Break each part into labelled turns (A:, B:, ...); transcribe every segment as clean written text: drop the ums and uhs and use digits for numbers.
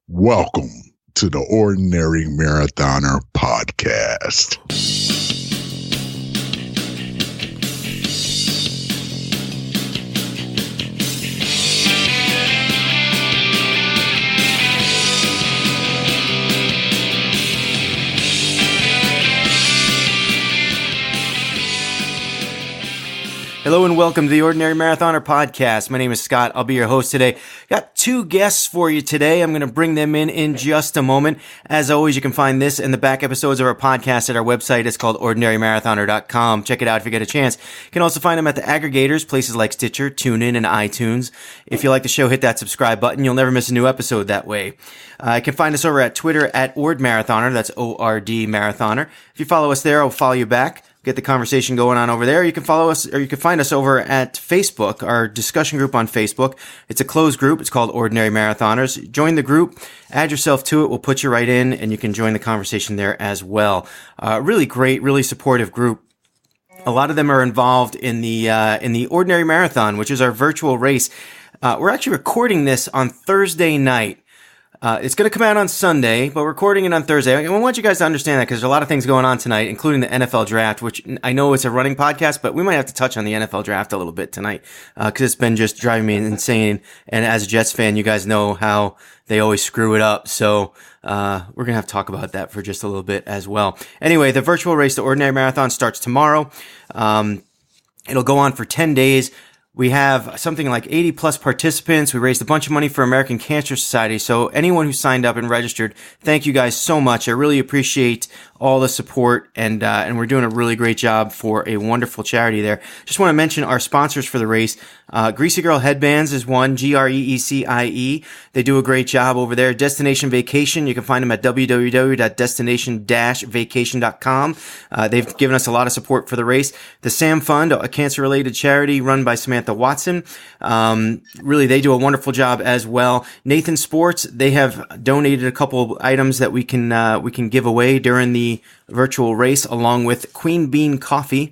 A: Welcome to the Ordinary Marathoner podcast.
B: Hello and welcome to the Ordinary Marathoner podcast. My name is Scott. I'll be your host today. Got two guests for you today. I'm going to bring them in just a moment. As always, you can find this and the back episodes of our podcast at our website. It's called ordinarymarathoner.com. Check it out if you get a chance. You can also find them at the aggregators, places like Stitcher, TuneIn, and iTunes. If you like the show, hit that subscribe button. You'll never miss a new episode that way. You can find us over at Twitter at OrdMarathoner. That's O-R-D Marathoner. If you follow us there, I'll follow you back. Get the conversation going on over there. You can follow us, or you can find us over at Facebook, our discussion group on Facebook. It's a closed group. It's called Ordinary Marathoners. Join the group, add yourself to it. We'll put you right in, and you can join the conversation there as well. Really great, really supportive group. A lot of them are involved in the Ordinary Marathon, which is our virtual race. We're actually recording this on Thursday night. It's going to come out on Sunday, but we're recording it on Thursday. I want you guys to understand that because there's a lot of things going on tonight, including the NFL draft, which I know it's a running podcast, but we might have to touch on the NFL draft a little bit tonight because it's been just driving me insane. And as a Jets fan, you guys know how they always screw it up. So we're going to have to talk about that for just a little bit as well. Anyway, the virtual race, the Ordinary Marathon, starts tomorrow. It'll go on for 10 days. We have something like 80 plus participants. We raised a bunch of money for American Cancer Society. So anyone who signed up and registered, thank you guys so much. I really appreciate all the support, and we're doing a really great job for a wonderful charity there. Just want to mention our sponsors for the race. Greasy Girl Headbands is one, Greecie. They do a great job over there. Destination Vacation, you can find them at www.destination-vacation.com. They've given us a lot of support for the race. The Sam Fund, a cancer-related charity run by Samantha Watson. Really, they do a wonderful job as well. Nathan Sports, they have donated a couple items that we can give away during the virtual race, along with Queen Bean Coffee.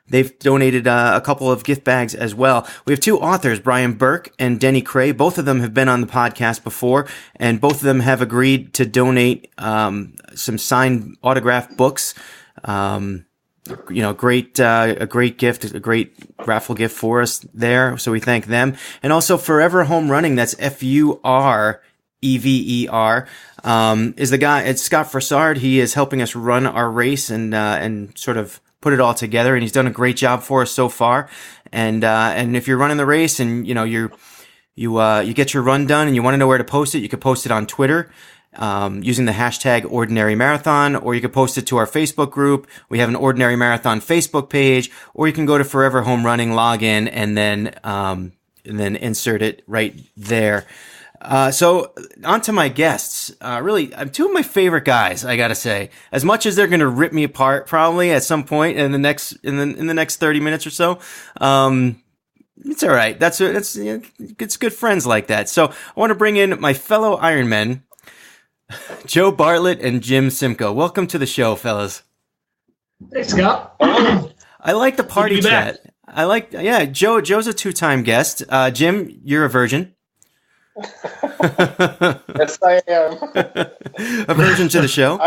B: They've donated a couple of gift bags as well. We have two authors, Brian Burke and Denny Cray. Both of them have been on the podcast before, and both of them have agreed to donate some signed autographed books. A great gift, a great raffle gift for us there. So we thank them. And also Forever Home Running, that's Furever, is the guy. It's Scott Frassard. He is helping us run our race and sort of put it all together. And he's done a great job for us so far. And if you're running the race and, you get your run done and you want to know where to post it, you can post it on Twitter. Using the hashtag Ordinary Marathon, or you can post it to our Facebook group. We have an Ordinary Marathon Facebook page, or you can go to Forever Home Running, log in, and then insert it right there. So on to my guests. Really, two of my favorite guys, I gotta say. As much as they're gonna rip me apart probably at some point in the next 30 minutes or so. It's all right. It's good friends like that. So I want to bring in my fellow Ironmen, Joe Bartlett and Jim Simko. Welcome to the show, fellas.
C: Hey, Scott.
B: I like the party chat. Joe's a two-time guest. Jim, you're a virgin.
D: Yes, I am.
B: A virgin to the show.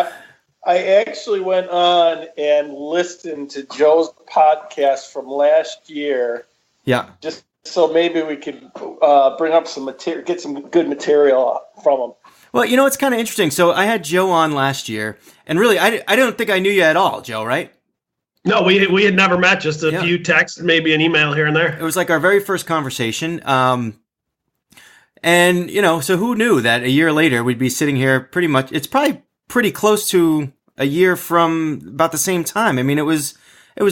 D: I actually went on and listened to Joe's podcast from last year.
B: Yeah. Just
D: so maybe we could bring up some material, get some good material from him.
B: Well, it's kind of interesting. So I had Joe on last year, and really, I don't think I knew you at all, Joe, right?
C: No, we had never met, just a few texts, maybe an email here and there.
B: It was like our very first conversation. So who knew that a year later we'd be sitting here pretty much, it's probably pretty close to a year from about the same time. I mean, it was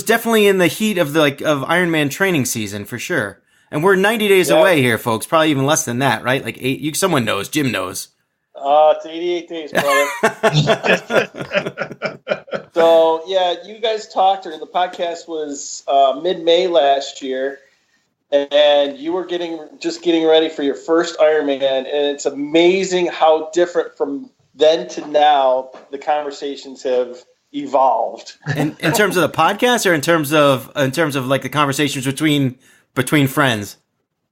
B: definitely in the heat of of Ironman training season for sure. And we're 90 days away here, folks. Probably even less than that, right? Like 8, someone knows, Jim knows.
D: It's 88 days, brother. So, you guys talked, or the podcast was mid-May last year, and you were getting ready for your first Ironman, and it's amazing how different from then to now the conversations have evolved.
B: In terms of the podcast, or in terms of like the conversations between friends?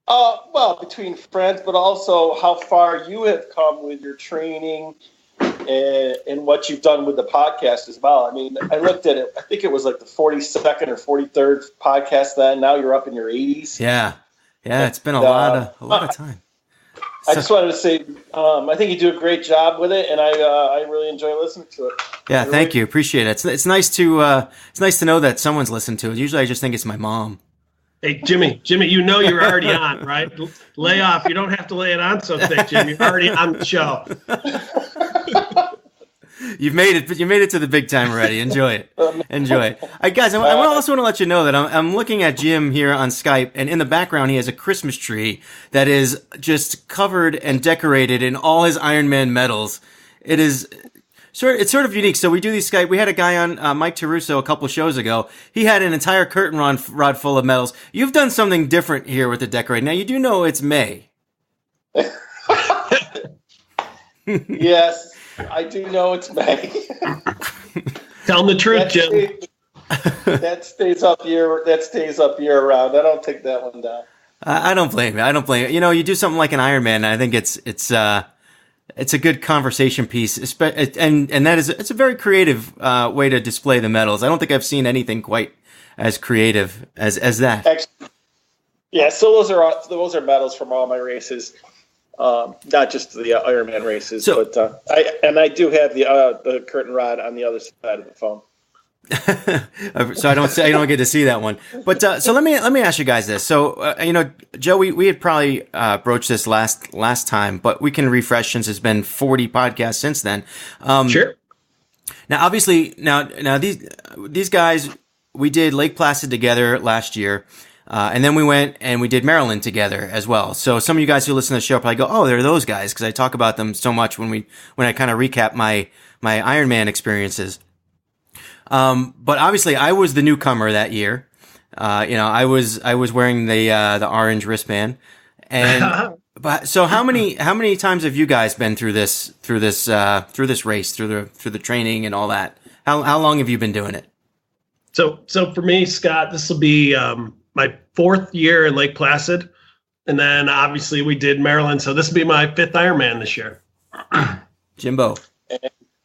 D: Well, between friends, but also how far you have come with your training and what you've done with the podcast as well. I mean, I looked at it. I think it was like the 42nd or 43rd podcast then. Now you're up in your 80s.
B: Yeah. It's been a lot of time.
D: I just wanted to say, I think you do a great job with it, and I really enjoy listening to it.
B: Yeah, thank you. Appreciate it. It's nice to know that someone's listened to it. Usually, I just think it's my mom.
C: Hey, Jimmy, you know you're already on, right? Lay off. You don't have to lay it on so thick, Jim. You're already on the show.
B: You made it to the big time already. Enjoy it. Guys, I also want to let you know that I'm looking at Jim here on Skype, and in the background he has a Christmas tree that is just covered and decorated in all his Ironman medals. It's sort of unique. So we do these Skype. We had a guy on, Mike Taruso, a couple of shows ago. He had an entire curtain rod full of medals. You've done something different here with the decorating. Now you do know it's May.
D: Yes. I do know it's May.
C: Tell them the truth, Jim.
D: That stays up year round. I don't take that one down.
B: I don't blame you. You know, you do something like an Ironman, and I think it's a good conversation piece, and it's a very creative way to display the medals. I don't think I've seen anything quite as creative as that.
D: Actually, yeah. So those are medals from all my races. Not just the Ironman races, but I do have the curtain rod on the other side of the phone.
B: So I don't get to see that one. But so let me ask you guys this. So Joe, we had probably broached this last time, but we can refresh since it's been 40 podcasts since then.
C: Sure.
B: Now, obviously, these guys, we did Lake Placid together last year. And then we went and we did Maryland together as well. So some of you guys who listen to the show probably go, "Oh, they're those guys," because I talk about them so much when I kind of recap my Ironman experiences. But obviously, I was the newcomer that year. I was wearing the orange wristband, and but so how many times have you guys been through this race, through the training and all that? How long have you been doing it?
C: So for me, Scott, this will be my 4th year in Lake Placid. And then obviously we did Maryland. So this will be my 5th Ironman this year.
B: Jimbo.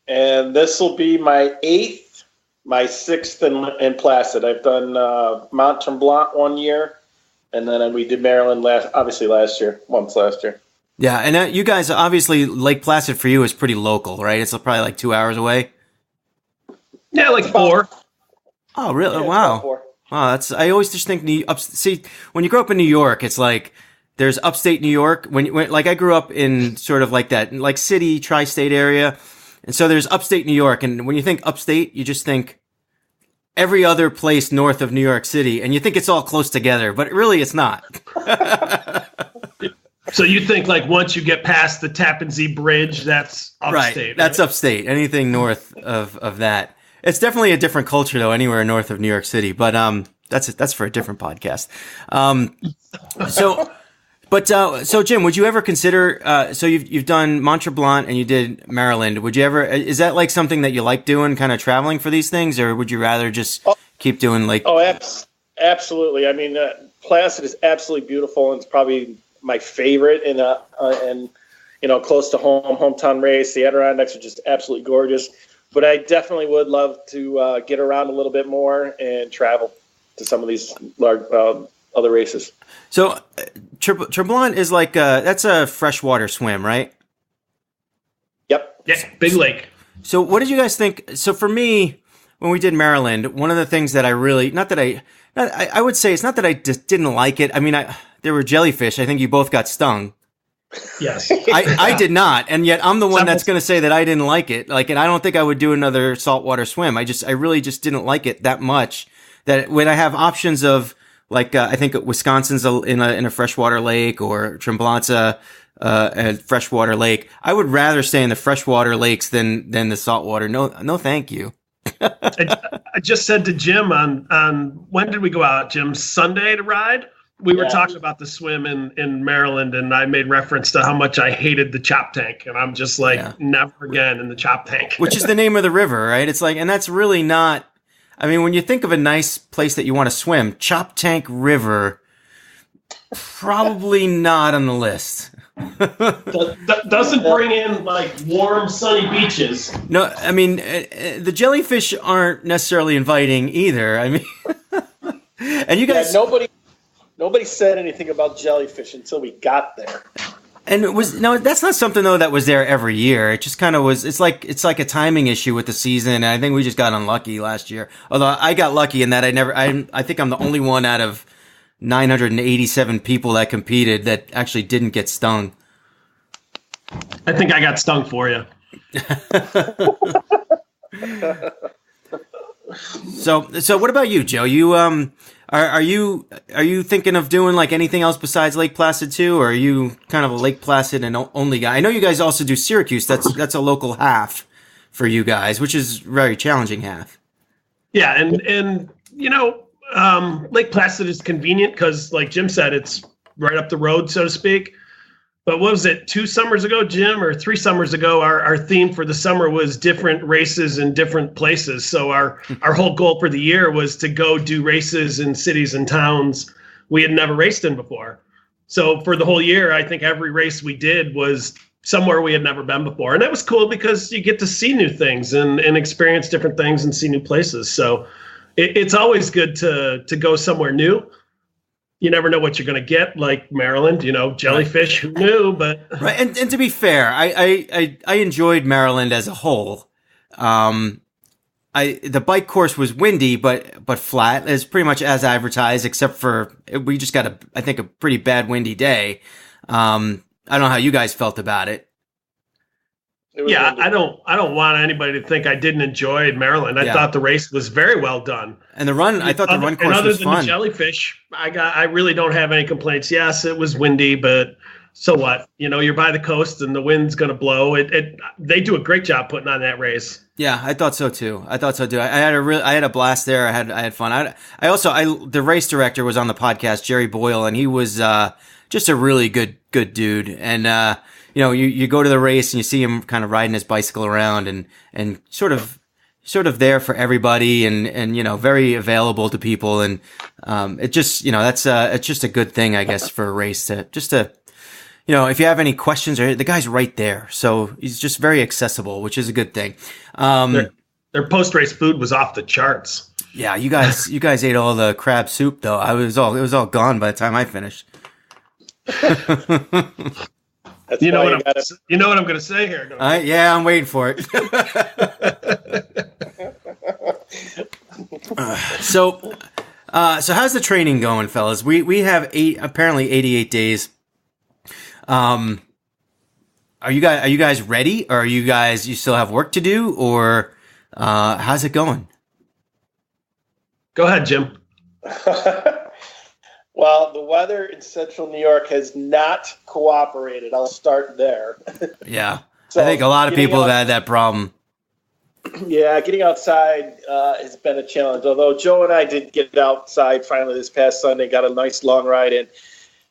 D: And this will be my 8th, my 6th in Placid. I've done Mont Tremblant 1 year. And then we did Maryland once last year.
B: Yeah. And you guys, obviously Lake Placid for you is pretty local, right? It's probably like 2 hours away.
C: Yeah, like 4.
B: Oh, really?
D: Yeah,
B: Wow.
D: 4.
B: Wow, I always just think when you grow up in New York, it's like there's upstate New York. When like I grew up in sort of like that, like city, tri-state area, and so there's upstate New York. And when you think upstate, you just think every other place north of New York City, and you think it's all close together, but really it's not.
C: So you think like once you get past the Tappan Zee Bridge, that's upstate, right?
B: That's upstate. Anything north of that. It's definitely a different culture, though, anywhere north of New York City. But that's for a different podcast. So Jim, would you ever consider? So you've done Mont Tremblant and you did Maryland. Would you ever? Is that like something that you like doing, kind of traveling for these things, or would you rather just keep doing like?
D: Oh, absolutely. I mean, Placid is absolutely beautiful, and it's probably my favorite. And close to hometown race. The Adirondacks are just absolutely gorgeous. But I definitely would love to get around a little bit more and travel to some of these large other races.
B: So Tremblant is like that's a freshwater swim, right?
D: Yep.
C: Yeah, big lake.
B: So what did you guys think? So for me, when we did Maryland, one of the things that I really I would say it's not that I just didn't like it. I mean, there were jellyfish. I think you both got stung.
C: Yes.
B: I did not, and yet I'm the one that's going to say that I didn't like it. Like, and I don't think I would do another saltwater swim. I really just didn't like it that much. That when I have options of like, I think Wisconsin's in a freshwater lake or Tremblant's a freshwater lake. I would rather stay in the freshwater lakes than the saltwater. No, thank you.
C: I just said to Jim on when did we go out, Jim? Sunday to ride. We were talking about the swim in Maryland, and I made reference to how much I hated the chop tank. And I'm just like, never again in the chop tank.
B: Which is the name of the river, right? It's like, and that's really not, I mean, when you think of a nice place that you want to swim, Chop Tank River, Probably not on the list.
C: Doesn't bring in like warm, sunny beaches.
B: No, I mean, the jellyfish aren't necessarily inviting either. I mean, and you guys...
D: Yeah, nobody said anything about jellyfish until we got there.
B: And that's not something though that was there every year. It just kind of was. It's like a timing issue with the season. And I think we just got unlucky last year. Although I got lucky in that I think I'm the only one out of 987 people that competed that actually didn't get stung.
C: I think I got stung for you.
B: So what about you, Joe? You are you thinking of doing like anything else besides Lake Placid too, or are you kind of a Lake Placid and only guy? I know you guys also do Syracuse. That's a local half for you guys, which is very challenging half.
C: Yeah, and Lake Placid is convenient because, like Jim said, it's right up the road, so to speak. But what was it, 2 summers ago, Jim, or 3 summers ago, our theme for the summer was different races in different places. So our whole goal for the year was to go do races in cities and towns we had never raced in before. So for the whole year, I think every race we did was somewhere we had never been before. And that was cool because you get to see new things and experience different things and see new places. So it's always good to go somewhere new. You never know what you're going to get, like Maryland, jellyfish, who knew, but.
B: Right. And to be fair, I enjoyed Maryland as a whole. The bike course was windy, but flat. It's pretty much as advertised, except for we just got I think a pretty bad windy day. I don't know how you guys felt about it.
C: Yeah, windy. I don't want anybody to think I didn't enjoy Maryland. I thought the race was very well done.
B: And the run, I thought the run course was fun.
C: And other than the jellyfish, I really don't have any complaints. Yes, it was windy, but so what? You're by the coast and the wind's going to blow. They do a great job putting on that race.
B: Yeah, I thought so too. I had a blast there. I had fun. The race director was on the podcast, Jerry Boyle, and he was just a really good dude. And you go to the race and you see him kind of riding his bicycle around and sort of there for everybody and very available to people. And it just it's just a good thing, I guess, for a race to if you have any questions, or the guy's right there. So he's just very accessible, which is a good thing.
C: Their post-race food was off the charts.
B: Yeah, you guys ate all the crab soup though. It was all gone by the time I finished.
C: You know what I'm going to say here.
B: Yeah, I'm waiting for it. So how's the training going, fellas? We have apparently 88 days. Are you guys ready, or you still have work to do, or how's it going?
C: Go ahead, Jim.
D: Well, the weather in central New York has not cooperated. I'll start there.
B: Yeah. So I think a lot of people have had that problem.
D: Yeah, getting outside has been a challenge. Although Joe and I did get outside finally this past Sunday, got a nice long ride in.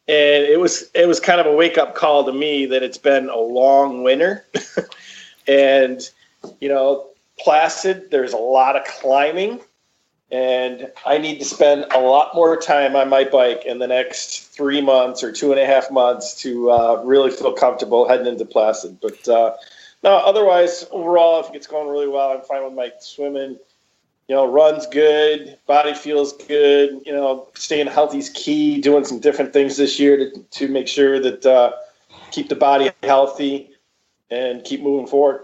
D: And it was kind of a wake-up call to me that it's been a long winter. And, Placid, there's a lot of climbing. And I need to spend a lot more time on my bike in the next 3 months or 2.5 months to really feel comfortable heading into Placid. But no, otherwise, overall, I think it's going really well. I'm fine with my swimming. Run's good, body feels good. Staying healthy is key. Doing some different things this year to make sure that keep the body healthy and keep moving forward.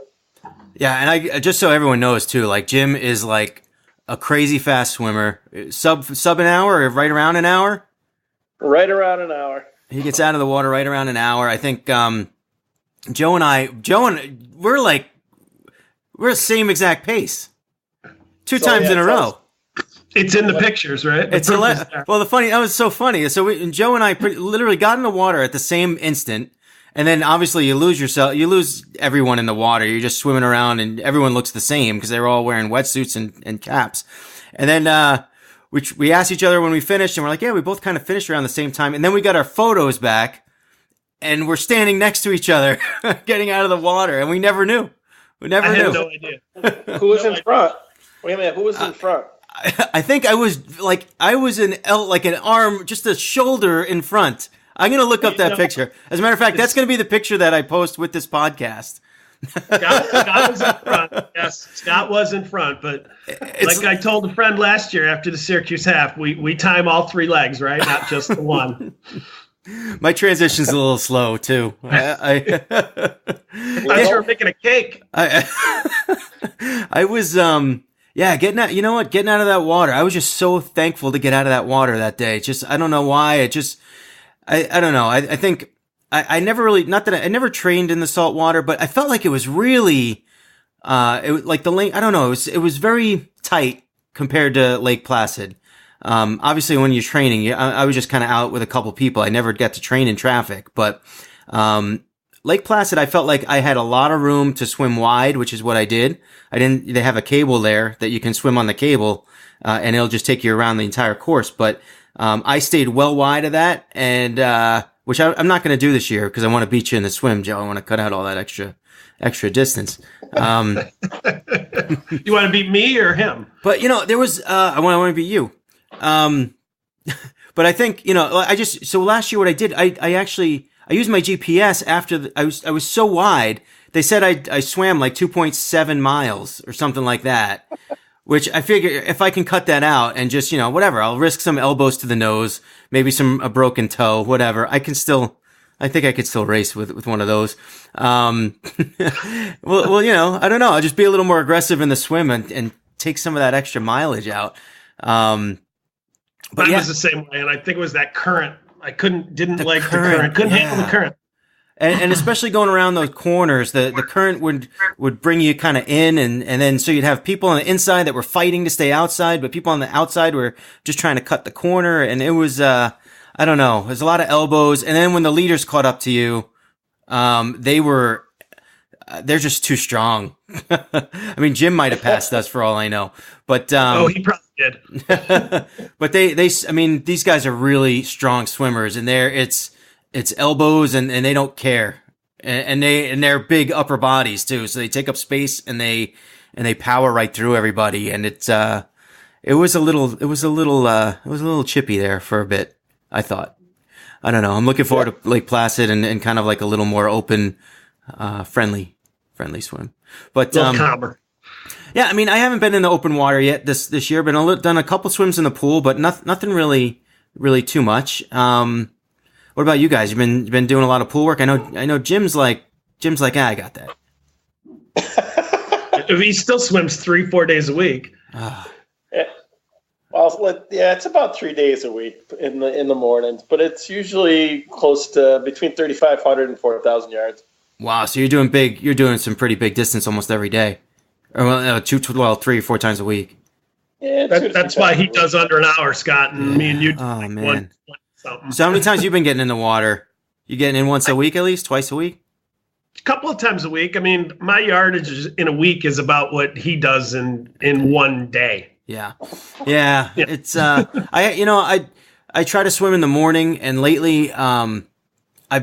B: Yeah, and I just so everyone knows too, like Jim is like a crazy fast swimmer. Sub an hour or right around an hour?
D: Right around an hour.
B: He gets out of the water right around an hour. I think Joe and we're the same exact pace. 2 times in a row.
C: It's in the pictures, right?
B: Well, that was so funny. So Joe and I literally got in the water at the same instant. And then obviously you lose everyone in the water. You're just swimming around and everyone looks the same because they're all wearing wetsuits and caps. And then, we asked each other when we finished and we're like, yeah, we both kind of finished around the same time. And then we got our photos back and we're standing next to each other getting out of the water. And we never knew.
C: I had no idea.
D: Who was in front? Wait a minute. Who was in front?
B: I think I was an arm, just a shoulder in front. I'm going to look up that picture. As a matter of fact, that's going to be the picture that I post with this podcast.
C: Scott was in front. Yes, Scott was in front. But like I told a friend last year after the Syracuse half, we time all 3 legs, right? Not just the one.
B: My transition's a little slow too.
C: I thought you were making a cake.
B: I was getting out. You know what? Getting out of that water. I was just so thankful to get out of that water that day. Just I don't know why. I don't know. I think I never really, not that I never trained in the salt water, but I felt like it was really, like the lake, I don't know, it was very tight compared to Lake Placid. Obviously when you're training, I was just kind of out with a couple people. I never got to train in traffic, but, Lake Placid, I felt like I had a lot of room to swim wide, which is what I did. They have a cable there that you can swim on the cable, and it'll just take you around the entire course. But, I stayed well wide of that, and which I'm not going to do this year because I want to beat you in the swim, Joe. I want to cut out all that extra distance.
C: You want to beat me or him?
B: But there was I want to beat you. But I think so last year what I did, I used my GPS after I was so wide. They said I swam like 2.7 miles or something like that. Which I figure if I can cut that out and just, whatever, I'll risk some elbows to the nose, maybe a broken toe, whatever. I think I could still race with one of those. Well, I don't know. I'll just be a little more aggressive in the swim and take some of that extra mileage out. But
C: I was the same way. And I think it was that current. I didn't like the current, couldn't handle the current.
B: And especially going around those corners, the current would bring you kind of in, and then so you'd have people on the inside that were fighting to stay outside, but people on the outside were just trying to cut the corner, and it was, I don't know, there's a lot of elbows, and then when the leaders caught up to you, they're just too strong. I mean, Jim might have passed us for all I know, but,
C: he probably did.
B: But I mean, these guys are really strong swimmers, and it's elbows and they don't care. And they're big upper bodies too. So they take up space and they power right through everybody. And it was a little chippy there for a bit, I thought. I don't know. I'm looking forward to Lake Placid and kind of like a little more open, friendly swim. But,
C: calmer.
B: Yeah, I mean, I haven't been in the open water yet this year, but done a couple swims in the pool, but nothing really too much. What about you guys? You've been doing a lot of pool work. I know Jim's like, I got that.
C: He still swims 3-4 days a week.
D: Well, yeah, it's about 3 days a week in the mornings, but it's usually close to between 3,500 and 4,000 yards.
B: Wow, so you're doing some pretty big distance almost every day, or 3 or 4 times a week.
D: Yeah,
C: that's why he does under an hour, Scott, and me and you.
B: Oh man. So how many times you been getting in the water? You getting in once a week at least, twice a week?
C: A couple of times a week. I mean, my yardage in a week is about what he does in one day.
B: Yeah. It's I try to swim in the morning, and lately I've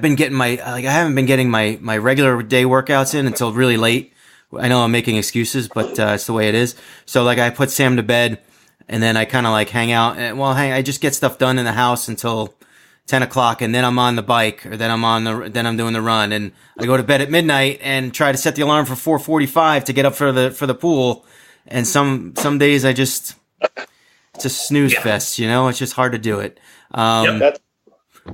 B: been getting I haven't been getting my regular day workouts in until really late. I know I'm making excuses, but it's the way it is. So like I put Sam to bed. And then I kind of like hang out I just get stuff done in the house until 10 o'clock, and then I'm on the bike, or then I'm doing the run, and I go to bed at midnight and try to set the alarm for 4:45 to get up for the pool. And some days it's a snooze fest, it's just hard to do it.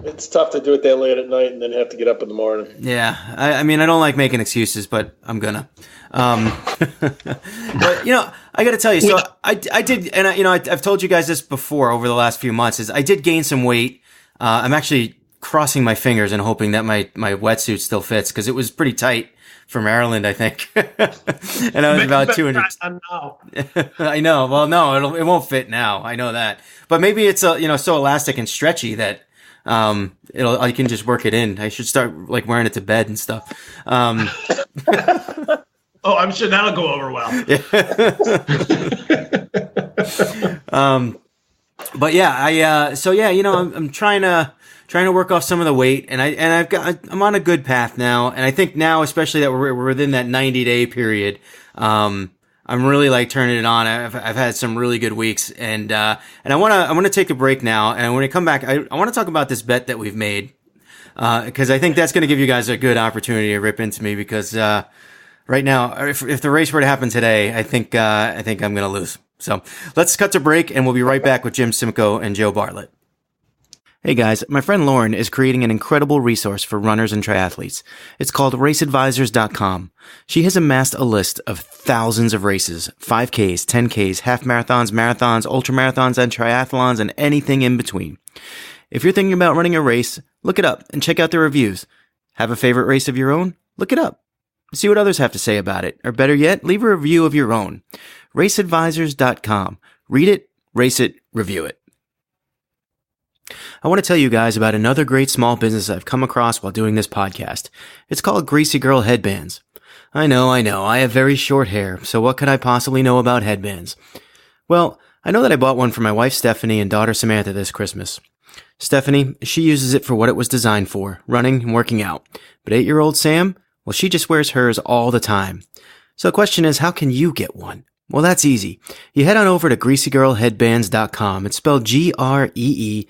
D: It's tough to do it that late at night and then have to get up in the morning.
B: Yeah. I mean, I don't like making excuses, but I'm gonna. But I got to tell you, so I did, and I've told you guys this before over the last few months, is I did gain some weight. I'm actually crossing my fingers and hoping that my wetsuit still fits, because it was pretty tight for Maryland, I think. And I was about 200. I know. Well, no, it won't fit now. I know that, but maybe it's so elastic and stretchy that I can just work it in. I should start like wearing it to bed and stuff.
C: Oh, I'm sure that'll go over well.
B: But yeah, I'm trying to work off some of the weight, and I'm on a good path now. And I think now, especially that we're within that 90-day period, I'm I'm really like turning it on. I've had some really good weeks, and I want to take a break now. And when I come back, I want to talk about this bet that we've made, because I think that's going to give you guys a good opportunity to rip into me, because right now, if the race were to happen today, I think I'm going to lose. So let's cut to break, and we'll be right back with Jim Simko and Joe Bartlett. Hey guys, my friend Lauren is creating an incredible resource for runners and triathletes. It's called raceadvisors.com. She has amassed a list of thousands of races, 5Ks, 10Ks, half marathons, marathons, ultramarathons, and triathlons, and anything in between. If you're thinking about running a race, look it up and check out the reviews. Have a favorite race of your own? Look it up. See what others have to say about it. Or better yet, leave a review of your own. raceadvisors.com. Read it, race it, review it. I want to tell you guys about another great small business I've come across while doing this podcast. It's called Greasy Girl Headbands. I know. I have very short hair, so what could I possibly know about headbands? Well, I know that I bought one for my wife Stephanie and daughter Samantha this Christmas. Stephanie, she uses it for what it was designed for, running and working out. But 8-year-old Sam, well, she just wears hers all the time. So the question is, how can you get one? Well, that's easy. You head on over to greasygirlheadbands.com. It's spelled GREECIE,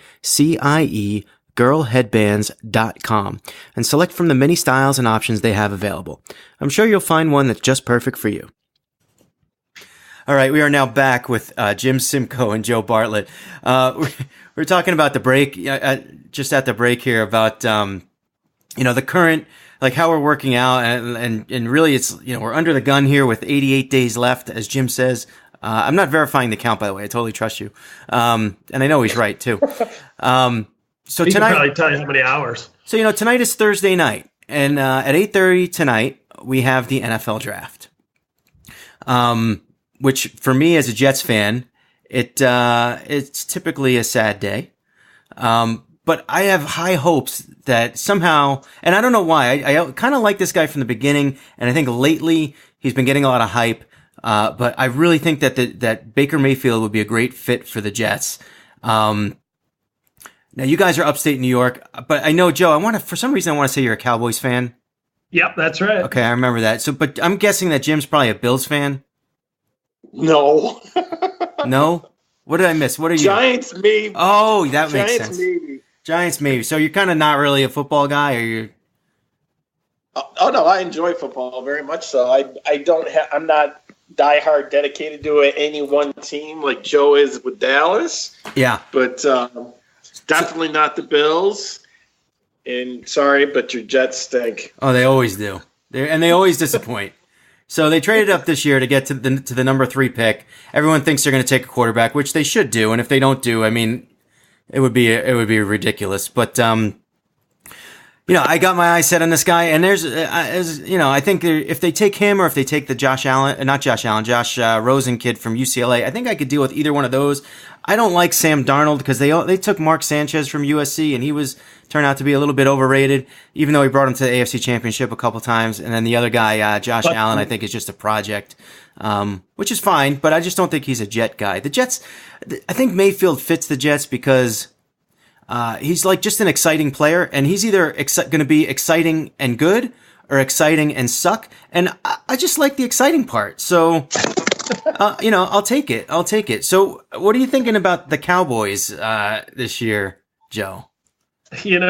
B: girlheadbands.com, and select from the many styles and options they have available. I'm sure you'll find one that's just perfect for you. All right, we are now back with Jim Simko and Joe Bartlett. We're talking about the break, just at the break here, about the current, like how we're working out, and really it's, we're under the gun here with 88 days left, as Jim says. I'm not verifying the count, by the way. I totally trust you. And I know he's right too. So
C: he
B: tonight,
C: can probably tell you how many hours.
B: So, tonight is Thursday night, and at 8:30 tonight, we have the NFL draft. Which for me as a Jets fan, it's typically a sad day. But I have high hopes that somehow, and I don't know why, I kind of like this guy from the beginning, and I think lately he's been getting a lot of hype. But I really think that Baker Mayfield would be a great fit for the Jets. Now you guys are upstate New York, but I know, Joe, for some reason I want to say you're a Cowboys fan.
C: Yep, that's right.
B: Okay, I remember that. So, but I'm guessing that Jim's probably a Bills fan.
D: No.
B: No? What did I miss? What are you?
D: Giants, maybe.
B: Oh, that makes
D: Giants,
B: sense.
D: maybe.
B: Giants, maybe. So you're kind of not really a football guy, or you're?
D: Oh no, I enjoy football very much. So I'm not diehard dedicated to any one team like Joe is with Dallas.
B: Yeah,
D: but definitely not the Bills. And sorry, but your Jets stink.
B: Oh, they always do. They always disappoint. So they traded up this year to get to the number 3 pick. Everyone thinks they're going to take a quarterback, which they should do. And if they don't do, I mean, it would be ridiculous. But I got my eyes set on this guy, and I think if they take him or if they take the Josh Rosen kid from UCLA, I think I could deal with either one of those. I don't like Sam Darnold because they took Mark Sanchez from USC, and he turned out to be a little bit overrated, even though he brought him to the AFC Championship a couple times. And then the other guy, Josh Allen, I think is just a project, which is fine, but I just don't think he's a Jet guy. The Jets, I think Mayfield fits the Jets because he's like just an exciting player, and he's either going to be exciting and good or exciting and suck. And I just like the exciting part. So, I'll take it. So what are you thinking about the Cowboys this year, Joe?
C: You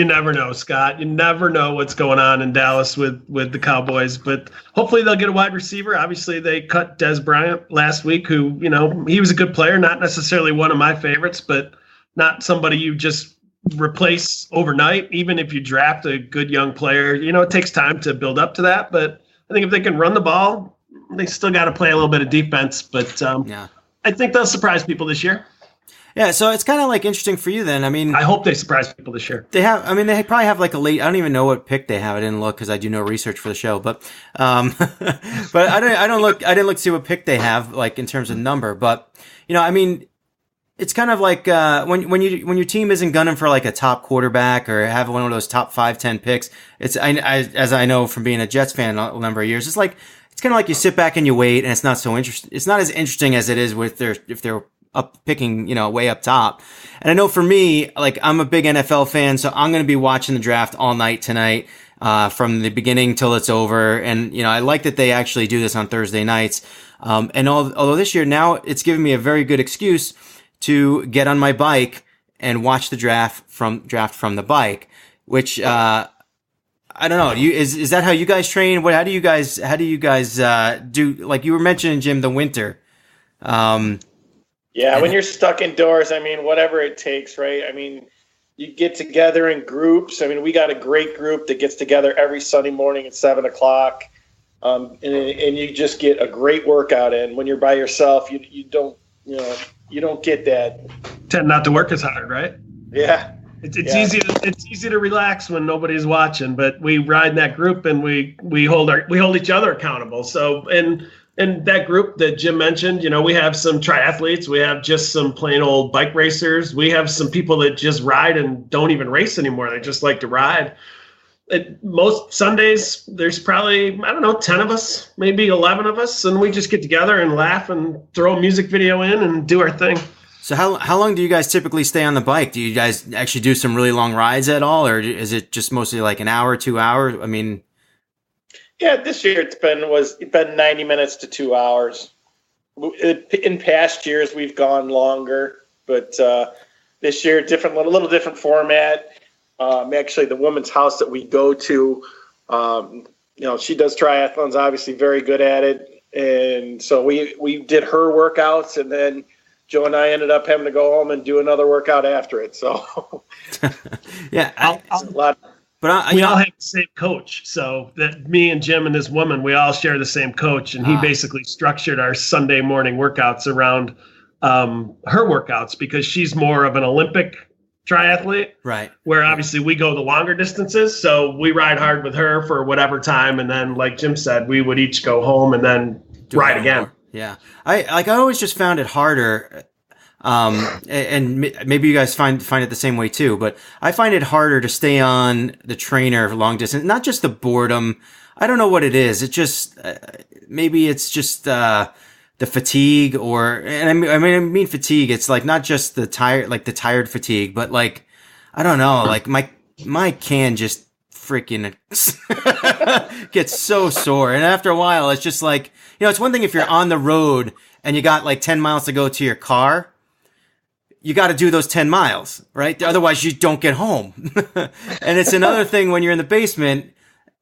C: never know, Scott. You never know what's going on in Dallas with the Cowboys, but hopefully they'll get a wide receiver. Obviously, they cut Des Bryant last week, who, he was a good player, not necessarily one of my favorites, but not somebody you just replace overnight. Even if you draft a good young player, it takes time to build up to that. But I think if they can run the ball, they still got to play a little bit of defense. But I think they'll surprise people this year.
B: Yeah, so it's kind of like interesting for you then. I mean,
C: I hope they surprise people this year.
B: They probably have like a late. I don't even know what pick they have. I didn't look because I do no research for the show. But, but I didn't look to see what pick they have like in terms of number. But it's kind of like when your team isn't gunning for like a top quarterback or have one of those top 5-10 picks. As I know from being a Jets fan a number of years, it's kind of like you sit back and you wait, and it's not so interesting. It's not as interesting as it is if they're up picking, way up top. And I know for me, like I'm a big NFL fan, so I'm going to be watching the draft all night tonight. from the beginning till it's over. And, I like that they actually do this on Thursday nights. Although this year now it's given me a very good excuse to get on my bike and watch the draft from the bike, which, I don't know. Is that how you guys train? How do you guys do? Like you were mentioning, Jim, the winter.
D: When you're stuck indoors, whatever it takes, right? You get together in groups. We got a great group that gets together every Sunday morning at 7:00. And you just get a great workout in. When you're by yourself, you don't get that.
C: Tend not to work as hard, right?
D: Yeah.
C: It's easy to relax when nobody's watching, but we ride in that group and we hold each other accountable. So in that group that Jim mentioned, we have some triathletes, we have just some plain old bike racers, we have some people that just ride and don't even race anymore. They just like to ride. Most Sundays, there's probably, 10 of us, maybe 11 of us, and we just get together and laugh and throw a music video in and do our thing.
B: So how long do you guys typically stay on the bike? Do you guys actually do some really long rides at all, or is it just mostly like an hour, 2 hours?
D: Yeah, this year it's been 90 minutes to 2 hours. In past years we've gone longer, but this year a little different format. Actually, the woman's house that we go to, she does triathlons, obviously very good at it, and so we did her workouts, and then Joe and I ended up having to go home and do another workout after it. So,
B: yeah,
C: we all have the same coach. So that me and Jim and this woman, we all share the same coach, and he basically structured our Sunday morning workouts around her workouts because she's more of an Olympic triathlete,
B: right?
C: Where obviously we go the longer distances. So we ride hard with her for whatever time, and then, like Jim said, we would each go home and then ride again.
B: More. Yeah. I always just found it harder. And maybe you guys find it the same way too, but I find it harder to stay on the trainer for long distance, not just the boredom. I don't know what it is. It just, maybe it's just, the fatigue I mean fatigue. It's like not just the tired fatigue, but like, I don't know, like my can just freaking gets so sore. And after a while, it's just like, it's one thing if you're on the road and you got like 10 miles to go to your car, you got to do those 10 miles, right? Otherwise you don't get home. And it's another thing when you're in the basement,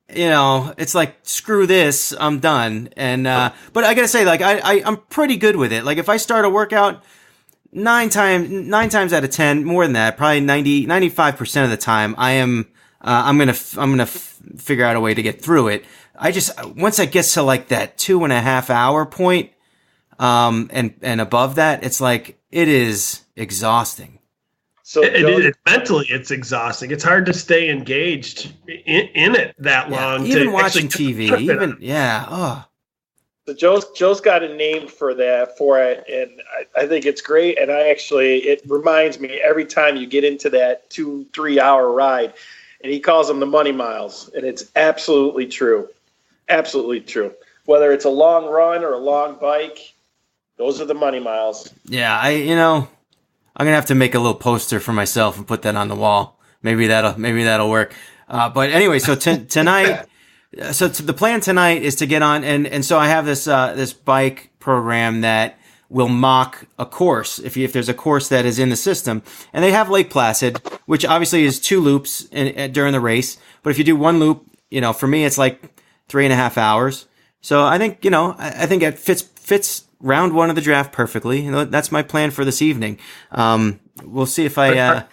B: it's like, screw this, I'm done. And, but I gotta say, like, I'm pretty good with it. Like if I start a workout, nine times out of 10, more than that, probably 95% of the time, I'm gonna figure out a way to get through it. Once it gets to like that 2.5 hour point, and above that, it's like, it is exhausting.
C: So mentally, it's exhausting. It's hard to stay engaged in it that long.
B: Even watching TV,
D: So Joe's got a name for it, and I think it's great. And it reminds me every time you get into that 2-3 hour ride, and he calls them the money miles, and it's absolutely true. Absolutely true. Whether it's a long run or a long bike, those are the money miles.
B: Yeah, I'm gonna have to make a little poster for myself and put that on the wall. Maybe that'll work. But anyway, so tonight, the plan tonight is to get on, and so I have this bike program that will mock a course if there's a course that is in the system, and they have Lake Placid, which obviously is 2 loops during the race. But if you do 1 loop, for me it's like 3.5 hours. So I think it fits round 1 of the draft perfectly. That's my plan for this evening. We'll see if I.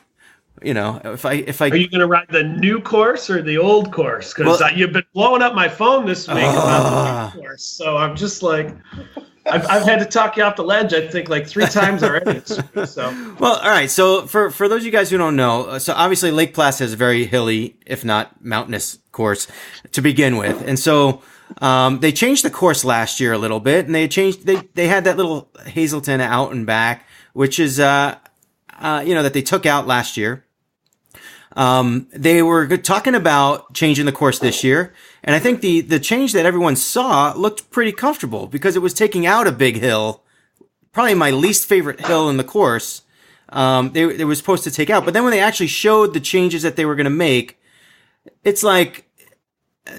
B: If I
C: are you going to ride the new course or the old course? Because you've been blowing up my phone this week about the new course. So I'm just like, I've had to talk you off the ledge, I think, like 3 times already. So
B: well, all right. So for those of you guys who don't know, so obviously Lake Placid is a very hilly, if not mountainous, course to begin with, and so they changed the course last year a little bit, and they had that little Hazelton out and back, which is that they took out last year. They were talking about changing the course this year, and I think the change that everyone saw looked pretty comfortable because it was taking out a big hill, probably my least favorite hill in the course. They were supposed to take out, but then when they actually showed the changes that they were going to make, it's like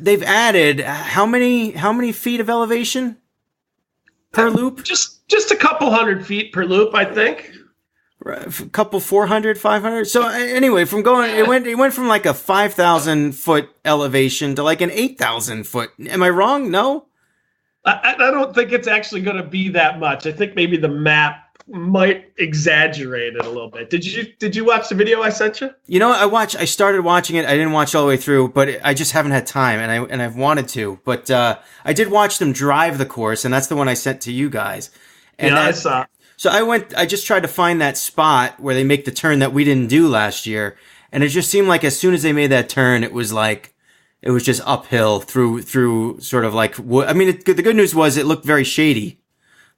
B: they've added how many feet of elevation per loop?
C: Just a couple 100 feet per loop, I think.
B: A couple 400, 500. So anyway, it went from like a 5,000 foot elevation to like an 8,000 foot. Am I wrong? No.
C: I don't think it's actually going to be that much. I think maybe the map might exaggerate it a little bit. Did you watch the video I sent you?
B: You know, I started watching it. I didn't watch all the way through, but I just haven't had time, and I've wanted to. But I did watch them drive the course, and that's the one I sent to you guys. And
C: I saw.
B: So I just tried to find that spot where they make the turn that we didn't do last year. And it just seemed like as soon as they made that turn, it was just uphill through sort of like, I mean, the good news was it looked very shady.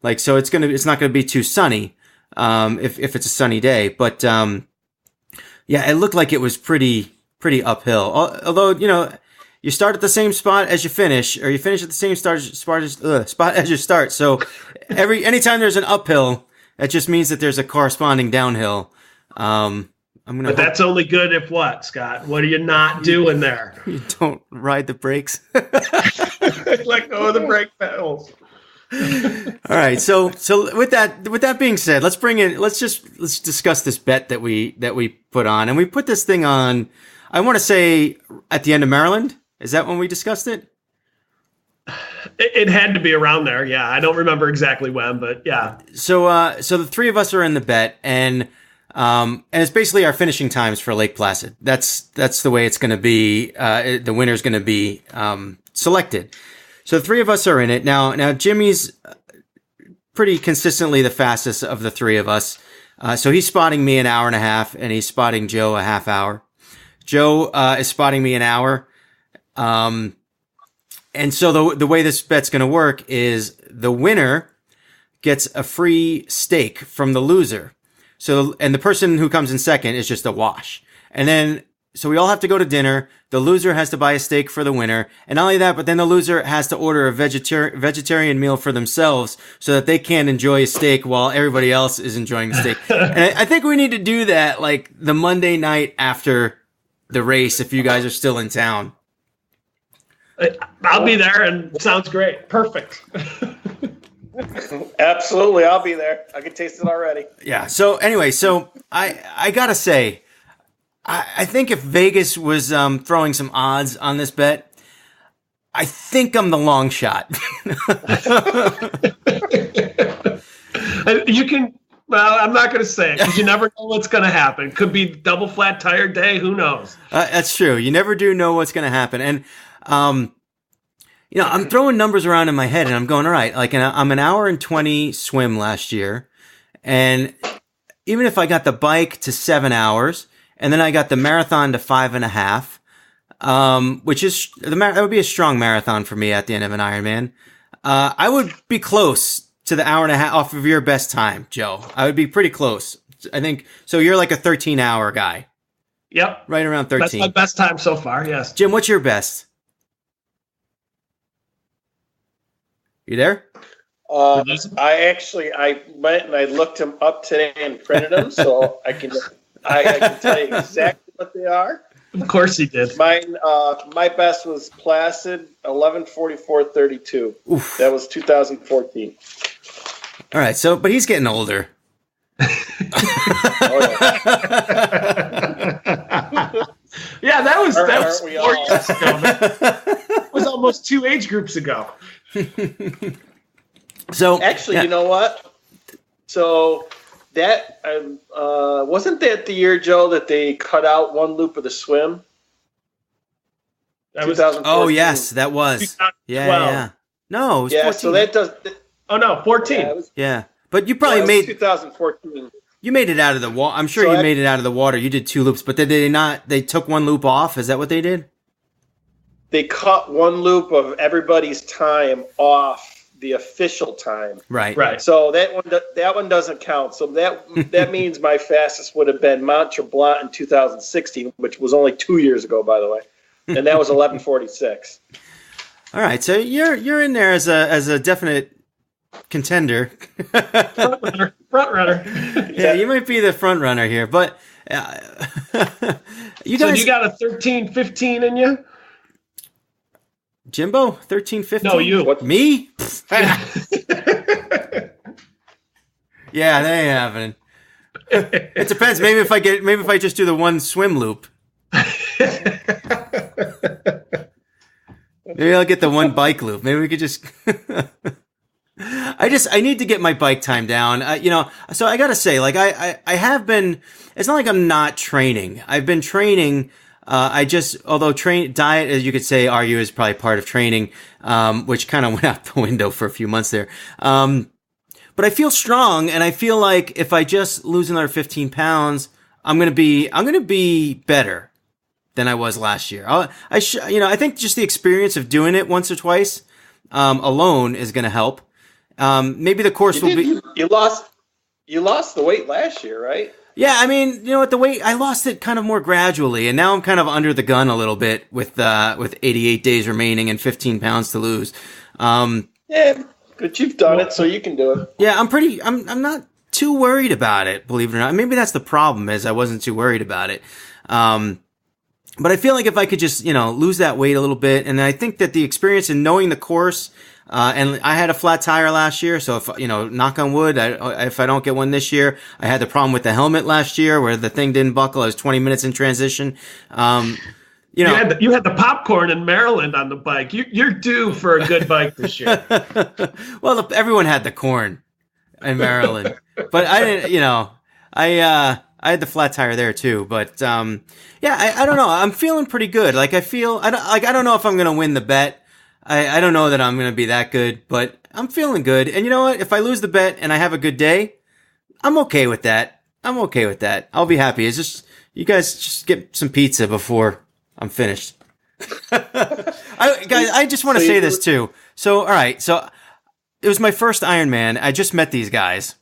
B: Like, so it's not going to be too sunny, if it's a sunny day. But, yeah, it looked like it was pretty uphill. Although, you know, you start at the same spot as you finish, or you finish at the same spot as you start. So anytime there's an uphill, that just means that there's a corresponding downhill.
C: But that's only good if what, Scott? What are you not doing there?
B: You don't ride the brakes.
C: Let go of the brake pedals.
B: All right. So with that being said, let's discuss this bet that we put on, and we put this thing on. I want to say at the end of Maryland. Is that when we discussed it?
C: It had to be around there. Yeah, I don't remember exactly when, but yeah.
B: So the three of us are in the bet, and it's basically our finishing times for Lake Placid. That's the way it's going to be. The winner's going to be selected. So the three of us are in it now. Jimmy's pretty consistently the fastest of the three of us. So he's spotting me an hour and a half, and he's spotting Joe a half hour. Joe is spotting me an hour. And so the way this bet's going to work is the winner gets a free steak from the loser. So, and the person who comes in second is just a wash. And then, so we all have to go to dinner. The loser has to buy a steak for the winner. And not only that, but then the loser has to order a vegetarian meal for themselves so that they can enjoy a steak while everybody else is enjoying the steak. And I think we need to do that like the Monday night after the race if you guys are still in town.
C: I'll be there, and sounds great. Perfect.
D: Absolutely, I'll be there. I can taste it already.
B: Yeah. So anyway, I gotta say, I think if Vegas was throwing some odds on this bet, I think I'm the long shot.
C: You can. Well, I'm not going to say it because you never know what's going to happen. Could be double flat tire day. Who knows?
B: That's true. You never do know what's going to happen. And, you know, I'm throwing numbers around in my head and I'm going, all right, like I'm an hour and 20 swim last year. And even if I got the bike to 7 hours and then I got the marathon to 5.5, which is, that would be a strong marathon for me at the end of an Ironman. I would be close to the hour and a half off of your best time, Joe. I would be pretty close. I think, so you're like a 13-hour guy.
C: Yep.
B: Right around 13.
C: That's my best time so far, yes.
B: Jim, what's your best? You there?
D: I went and I looked them up today and printed them, so I can tell you exactly what they are.
C: Of course he did.
D: Mine, my best was Placid, 11:44:32. That was 2014.
B: All right, so but he's getting older.
C: Yeah, that was 4 years ago. It was almost 2 age groups ago.
B: So
D: actually,
B: yeah.
D: You know what? So that wasn't that the year, Joe, that they cut out one loop of the swim?
C: That was.
B: Oh yes, that was. Yeah. No, it was 14.
D: So that does.
C: Oh no, 14.
B: Yeah, but you probably made
D: 2014.
B: You made it out of the water. I'm sure you made it out of the water. You did 2 loops, but did they not? They took 1 loop off. Is that what they did?
D: They cut 1 loop of everybody's time off the official time.
B: Right.
D: So that one doesn't count. So that means my fastest would have been Mont Tremblant in 2016, which was only 2 years ago, by the way, and that was 11:46.
B: All right, so you're in there as a definite contender.
C: Front runner.
B: Yeah, you might be the front runner here, but you guys.
C: So you got a 13-15 in you?
B: Jimbo, 13, 15?
C: No, you.
D: What?
B: Me? Yeah, they haven't. It depends. Maybe if I just do the one swim loop. Maybe I'll get the one bike loop. Maybe we could just. I need to get my bike time down. So I gotta say, like I have been. It's not like I'm not training. I've been training. Although diet, as you could say, argue is probably part of training, which kind of went out the window for a few months there. But I feel strong, and I feel like if I just lose another 15 pounds, I'm gonna be better than I was last year. I think just the experience of doing it once or twice, alone is gonna help. Maybe the course will be.
D: You lost the weight last year, right?
B: Yeah, I mean, you know what, the weight, I lost it kind of more gradually, and now I'm kind of under the gun a little bit with 88 days remaining and 15 pounds to lose.
D: Yeah, but you've done it, so you can do it.
B: Yeah, I'm not too worried about it, believe it or not. Maybe that's the problem, is I wasn't too worried about it. But I feel like if I could just, lose that weight a little bit, and I think that the experience in knowing the course, and I had a flat tire last year, so if, knock on wood, if I don't get one this year, I had the problem with the helmet last year where the thing didn't buckle. I was 20 minutes in transition. You had
C: the popcorn in Maryland on the bike. You're due for a good bike this year.
B: Well, everyone had the corn in Maryland, but I didn't, I had the flat tire there too, but, I don't know. I'm feeling pretty good. Like I don't know if I'm going to win the bet. I don't know that I'm going to be that good, but I'm feeling good. And you know what? If I lose the bet and I have a good day, I'm okay with that. I'll be happy. It's just, you guys just get some pizza before I'm finished. I just want to say this too. So, all right. So it was my first Ironman. I just met these guys.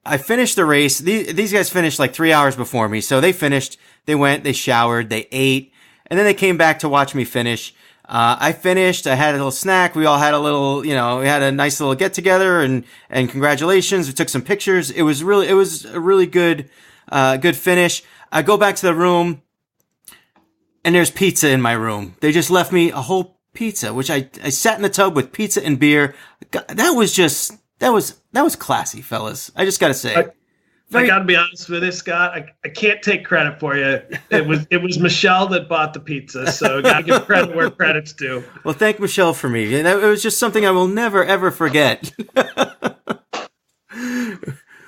B: I finished the race. These guys finished like 3 hours before me. So they finished, they went, they showered, they ate, and then they came back to watch me finish. I finished, I had a little snack. We all had a little, we had a nice little get together and congratulations. We took some pictures. It was a really good finish. I go back to the room and there's pizza in my room. They just left me a whole pizza, which I sat in the tub with pizza and beer. That was classy, fellas. I just got to say.
C: I got to be honest with you, Scott. I can't take credit for you. It was Michelle that bought the pizza, so got to give credit where credit's due.
B: Well, thank Michelle for me. It was just something I will never ever forget.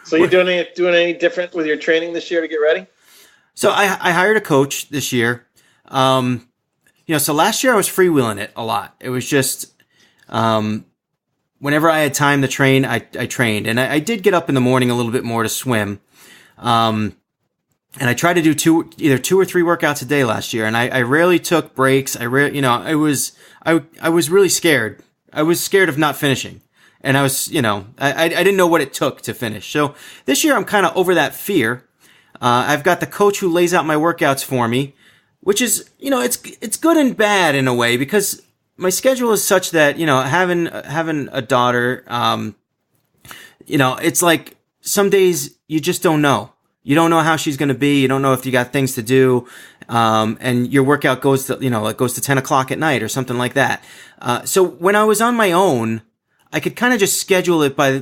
D: So you doing any different with your training this year to get ready?
B: So I hired a coach this year. So last year I was freewheeling it a lot. It was just whenever I had time to train, I trained. And I did get up in the morning a little bit more to swim. And I tried to do either 2 or 3 workouts a day last year. And I rarely took breaks. I was really scared. I was scared of not finishing. And I was, I didn't know what it took to finish. So this year I'm kind of over that fear. I've got the coach who lays out my workouts for me, which is, it's good and bad in a way because my schedule is such that, having a daughter, it's like some days you just don't know. You don't know how she's going to be. You don't know if you got things to do. And your workout goes to, it goes to 10 o'clock at night or something like that. So when I was on my own, I could kind of just schedule it by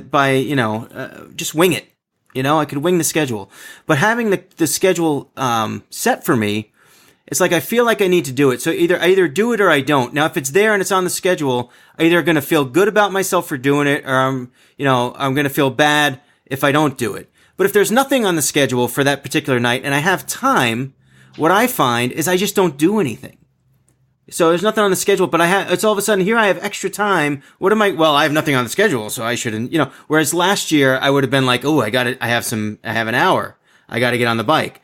B: just wing it. I could wing the schedule, but having the schedule, set for me, it's like I feel like I need to do it. So I either do it or I don't. Now, if it's there and it's on the schedule, I'm either going to feel good about myself for doing it or I'm going to feel bad if I don't do it. But if there's nothing on the schedule for that particular night and I have time, what I find is I just don't do anything. So there's nothing on the schedule, but it's all of a sudden here I have extra time. I have nothing on the schedule, so I shouldn't, whereas last year I would have been like, oh, I have an hour. I got to get on the bike.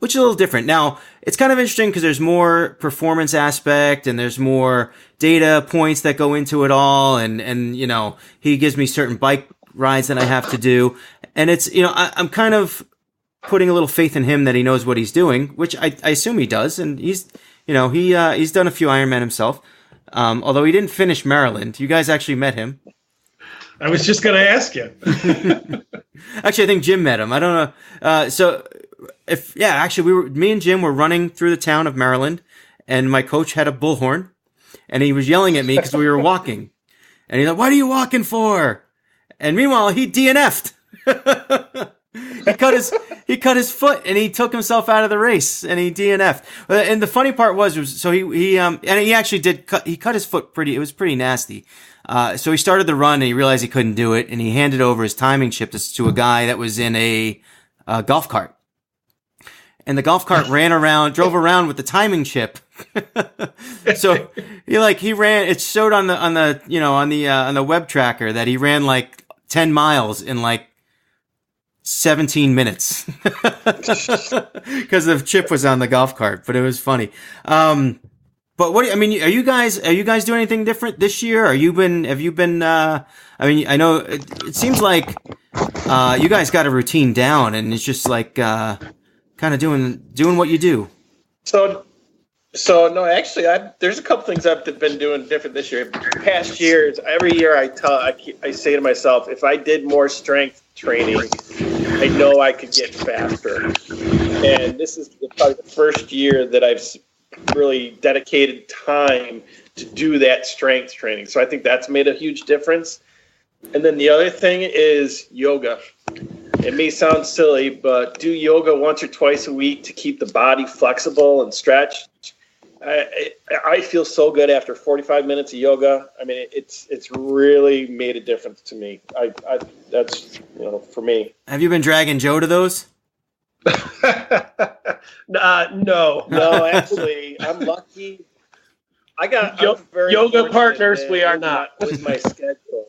B: Which is a little different. Now, it's kind of interesting because there's more performance aspect and there's more data points that go into it all. And he gives me certain bike rides that I have to do. And it's, I'm kind of putting a little faith in him that he knows what he's doing, which I assume he does. And he's done a few Ironman himself. Although he didn't finish Maryland. You guys actually met him.
C: I was just going to ask you.
B: Actually, I think Jim met him. I don't know. Me and Jim were running through the town of Maryland, and my coach had a bullhorn, and he was yelling at me because we were walking. And he's like, "What are you walking for?" And meanwhile, he DNF'd. He cut his foot and he took himself out of the race and he DNF'd. And the funny part was so he actually he cut his foot it was pretty nasty. So he started the run and he realized he couldn't do it and he handed over his timing chip to a guy that was in a golf cart. And the golf cart drove around with the timing chip. So he ran, it showed on the web tracker that he ran like 10 miles in like 17 minutes because the chip was on the golf cart, but it was funny. But are you guys doing anything different this year? I know it seems like, you guys got a routine down and it's just like, kind of doing what you do.
D: So no, actually, there's a couple things I've been doing different this year. Past years, every year I say to myself, if I did more strength training, I know I could get faster. And this is probably the first year that I've really dedicated time to do that strength training. So I think that's made a huge difference. And then the other thing is yoga. It may sound silly, but do yoga once or twice a week to keep the body flexible and stretched. I feel so good after 45 minutes of yoga. I mean, it's really made a difference to me. That's for me.
B: Have you been dragging Joe to those?
C: No.
D: Actually, I'm lucky. I got
C: yoga partners. We are not
D: with my schedule.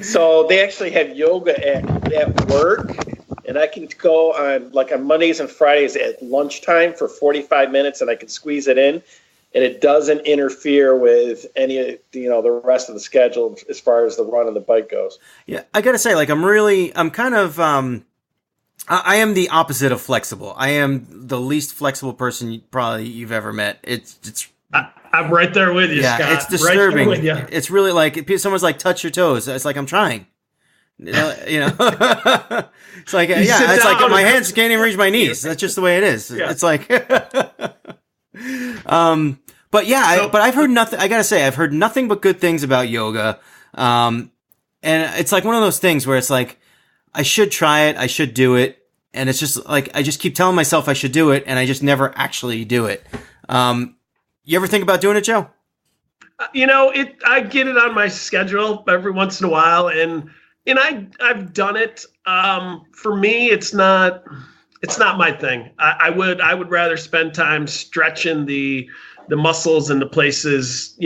D: So they actually have yoga at work, and I can go on Mondays and Fridays at lunchtime for 45 minutes, and I can squeeze it in, and it doesn't interfere with any the rest of the schedule as far as the run and the bike goes.
B: Yeah, I gotta say, I am the opposite of flexible. I am the least flexible person you've ever met.
C: I'm right there with you, Scott.
B: It's disturbing.
C: Right there with you.
B: It's really like someone's like, touch your toes. It's like, I'm trying. It's like, it's like my hands can't even reach my knees. That's just the way it is. Yeah. It's like, but I've heard nothing. I gotta say, I've heard nothing but good things about yoga. And it's like one of those things where it's like, I should try it. I should do it. And it's just like, I just keep telling myself I should do it. And I just never actually do it. You ever think about doing it, Joe?
C: I get it on my schedule every once in a while, and I've done it. For me, it's not my thing. I would rather spend time stretching the muscles and the places,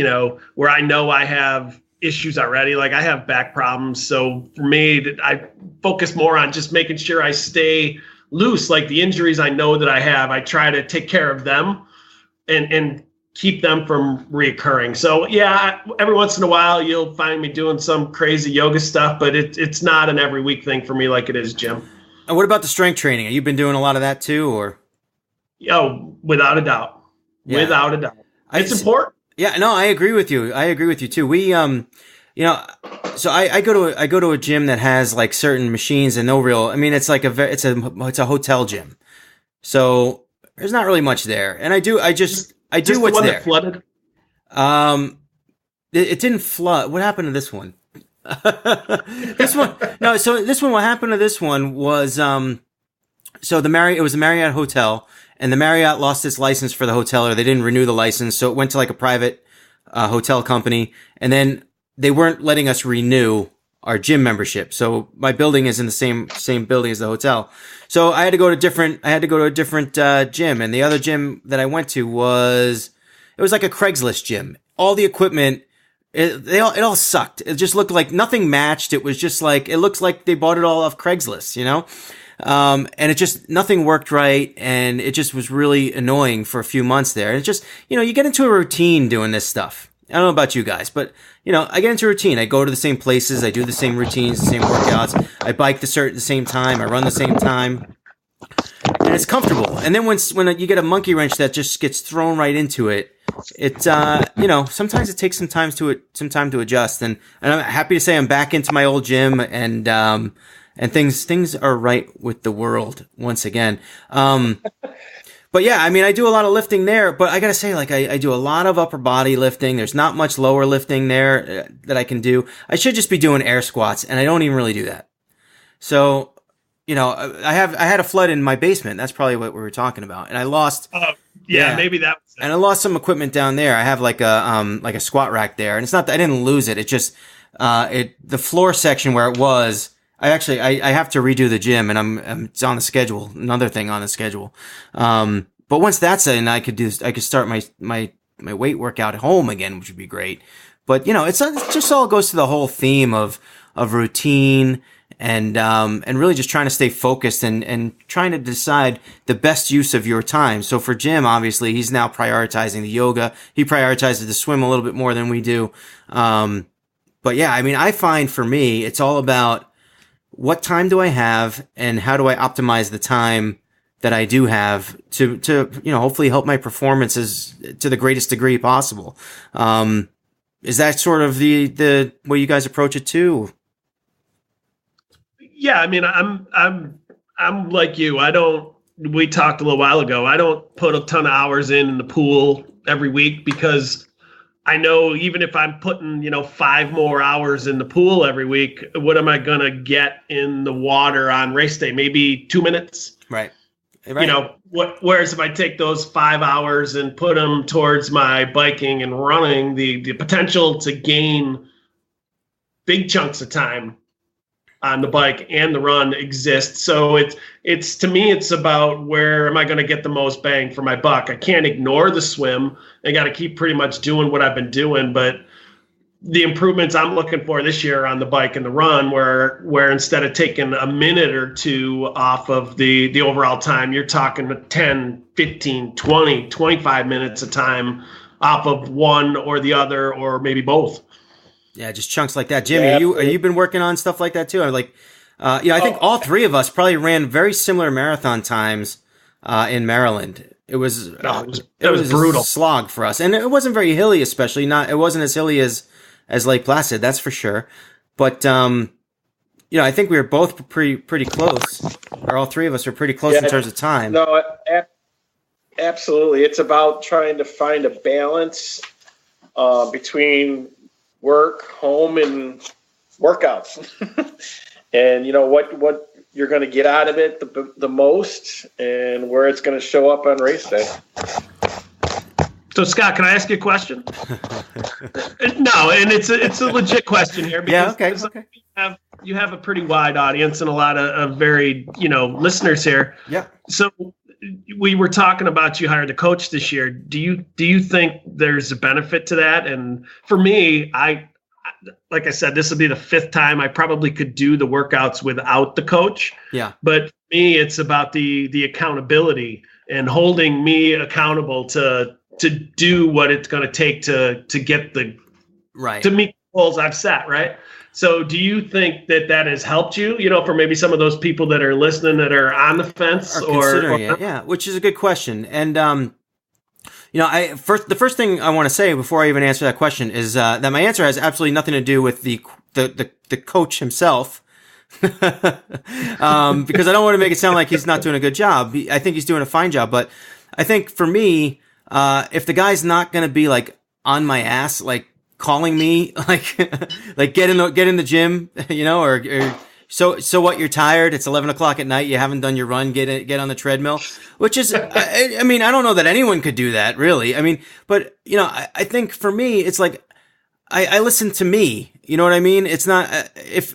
C: where I know I have issues already. Like I have back problems. So for me, I focus more on just making sure I stay loose. Like the injuries I know that I have, I try to take care of them and keep them from reoccurring. So yeah, every once in a while you'll find me doing some crazy yoga stuff, but it's not an every week thing for me like it is, Jim.
B: And what about the strength training? Have you been doing a lot of that too, or?
C: Oh, without a doubt. Yeah. Without a doubt. It's important.
B: Yeah, no, I agree with you. I agree with you too. We, so I go to a gym that has like certain machines and it's like it's a hotel gym. So there's not really much there. And I do what's there.
C: That flooded?
B: It didn't flood. What happened to this one? This one, no. So this one, what happened to this one was, it was a Marriott hotel, and the Marriott lost its license for the hotel, or they didn't renew the license, so it went to like a private hotel company, and then they weren't letting us renew our gym membership. So my building is in the same building as the hotel. So I had to go to a different gym, and the other gym that I went to was like a Craigslist gym. All the equipment, it all sucked. It just looked like nothing matched. It was just like, it looks like they bought it all off Craigslist, and it just, nothing worked right. And it just was really annoying for a few months there. And it just, you get into a routine doing this stuff. I don't know about you guys, but I get into a routine. I go to the same places. I do the same routines, the same workouts. I bike the same time. I run the same time, and it's comfortable. And then when you get a monkey wrench that just gets thrown right into it, sometimes it takes some time to adjust. And I'm happy to say I'm back into my old gym, and things are right with the world once again. But yeah, I mean, I do a lot of lifting there, but I gotta say, like, I do a lot of upper body lifting. There's not much lower lifting there that I can do. I should just be doing air squats, and I don't even really do that. So, you know, I had a flood in my basement. That's probably what we were talking about. And I lost.
C: Yeah, maybe that was it.
B: And I lost some equipment down there. I have like a squat rack there, and it's not that I didn't lose it. It just, the floor section where it was, I have to redo the gym, and it's on the schedule. Another thing on the schedule. But once that's in, I could start my weight workout at home again, which would be great. But you know, it just all goes to the whole theme of routine and really just trying to stay focused and trying to decide the best use of your time. So for Jim, obviously, he's now prioritizing the yoga. He prioritizes the swim a little bit more than we do. But yeah, I mean, I find for me, it's all about what time do I have and how do I optimize the time that I do have to, you know, hopefully help my performances to the greatest degree possible. Is that sort of the way you guys approach it too?
C: Yeah, I mean, I'm like you. We talked a little while ago. I don't put a ton of hours in the pool every week because I know even if I'm putting, 5 more hours in the pool every week, what am I going to get in the water on race day? Maybe 2 minutes.
B: Right.
C: Whereas if I take those 5 hours and put them towards my biking and running, the potential to gain big chunks of time on the bike and the run exists. So it's to me, it's about where am I going to get the most bang for my buck? I can't ignore the swim. I got to keep pretty much doing what I've been doing, but the improvements I'm looking for this year on the bike and the run, where instead of taking a minute or two off of the overall time, you're talking 10, 15, 20, 25 minutes of time off of one or the other, or maybe both.
B: Yeah, just chunks like that. Jimmy, are you been working on stuff like that too? I think all three of us probably ran very similar marathon times in Maryland. It was
C: brutal,
B: a slog for us, and it wasn't very hilly, especially not. It wasn't as hilly as Lake Placid, that's for sure. But I think we were both pretty close, or all three of us were pretty close in terms of time.
D: No, absolutely. It's about trying to find a balance between work, home, and workouts. And what you're going to get out of it the most, and where it's going to show up on race day.
C: So Scott, can I ask you a question? No, and it's a legit question here because
B: okay.
C: You have a pretty wide audience and a lot of varied listeners here.
B: Yeah.
C: So we were talking about you hired a coach this year. Do you think there's a benefit to that? And for me, like I said, this will be the 5th time I probably could do the workouts without the coach.
B: Yeah.
C: But for me, it's about the accountability and holding me accountable to do what it's going to take to get to meet the goals I've set. Right. So do you think that has helped you, for maybe some of those people that are listening that are on the fence
B: or considering it? Yeah. Which is a good question. And, the first thing I want to say before I even answer that question is, that my answer has absolutely nothing to do with the coach himself. Because I don't want to make it sound like he's not doing a good job. I think he's doing a fine job, but I think for me, if the guy's not going to be like on my ass, like calling me, like get in the gym, or so what, you're tired. It's 11 o'clock at night. You haven't done your run. Get on the treadmill, which is, I mean, I don't know that anyone could do that really. I mean, but I think for me, it's like, I listen to me, you know what I mean? It's not,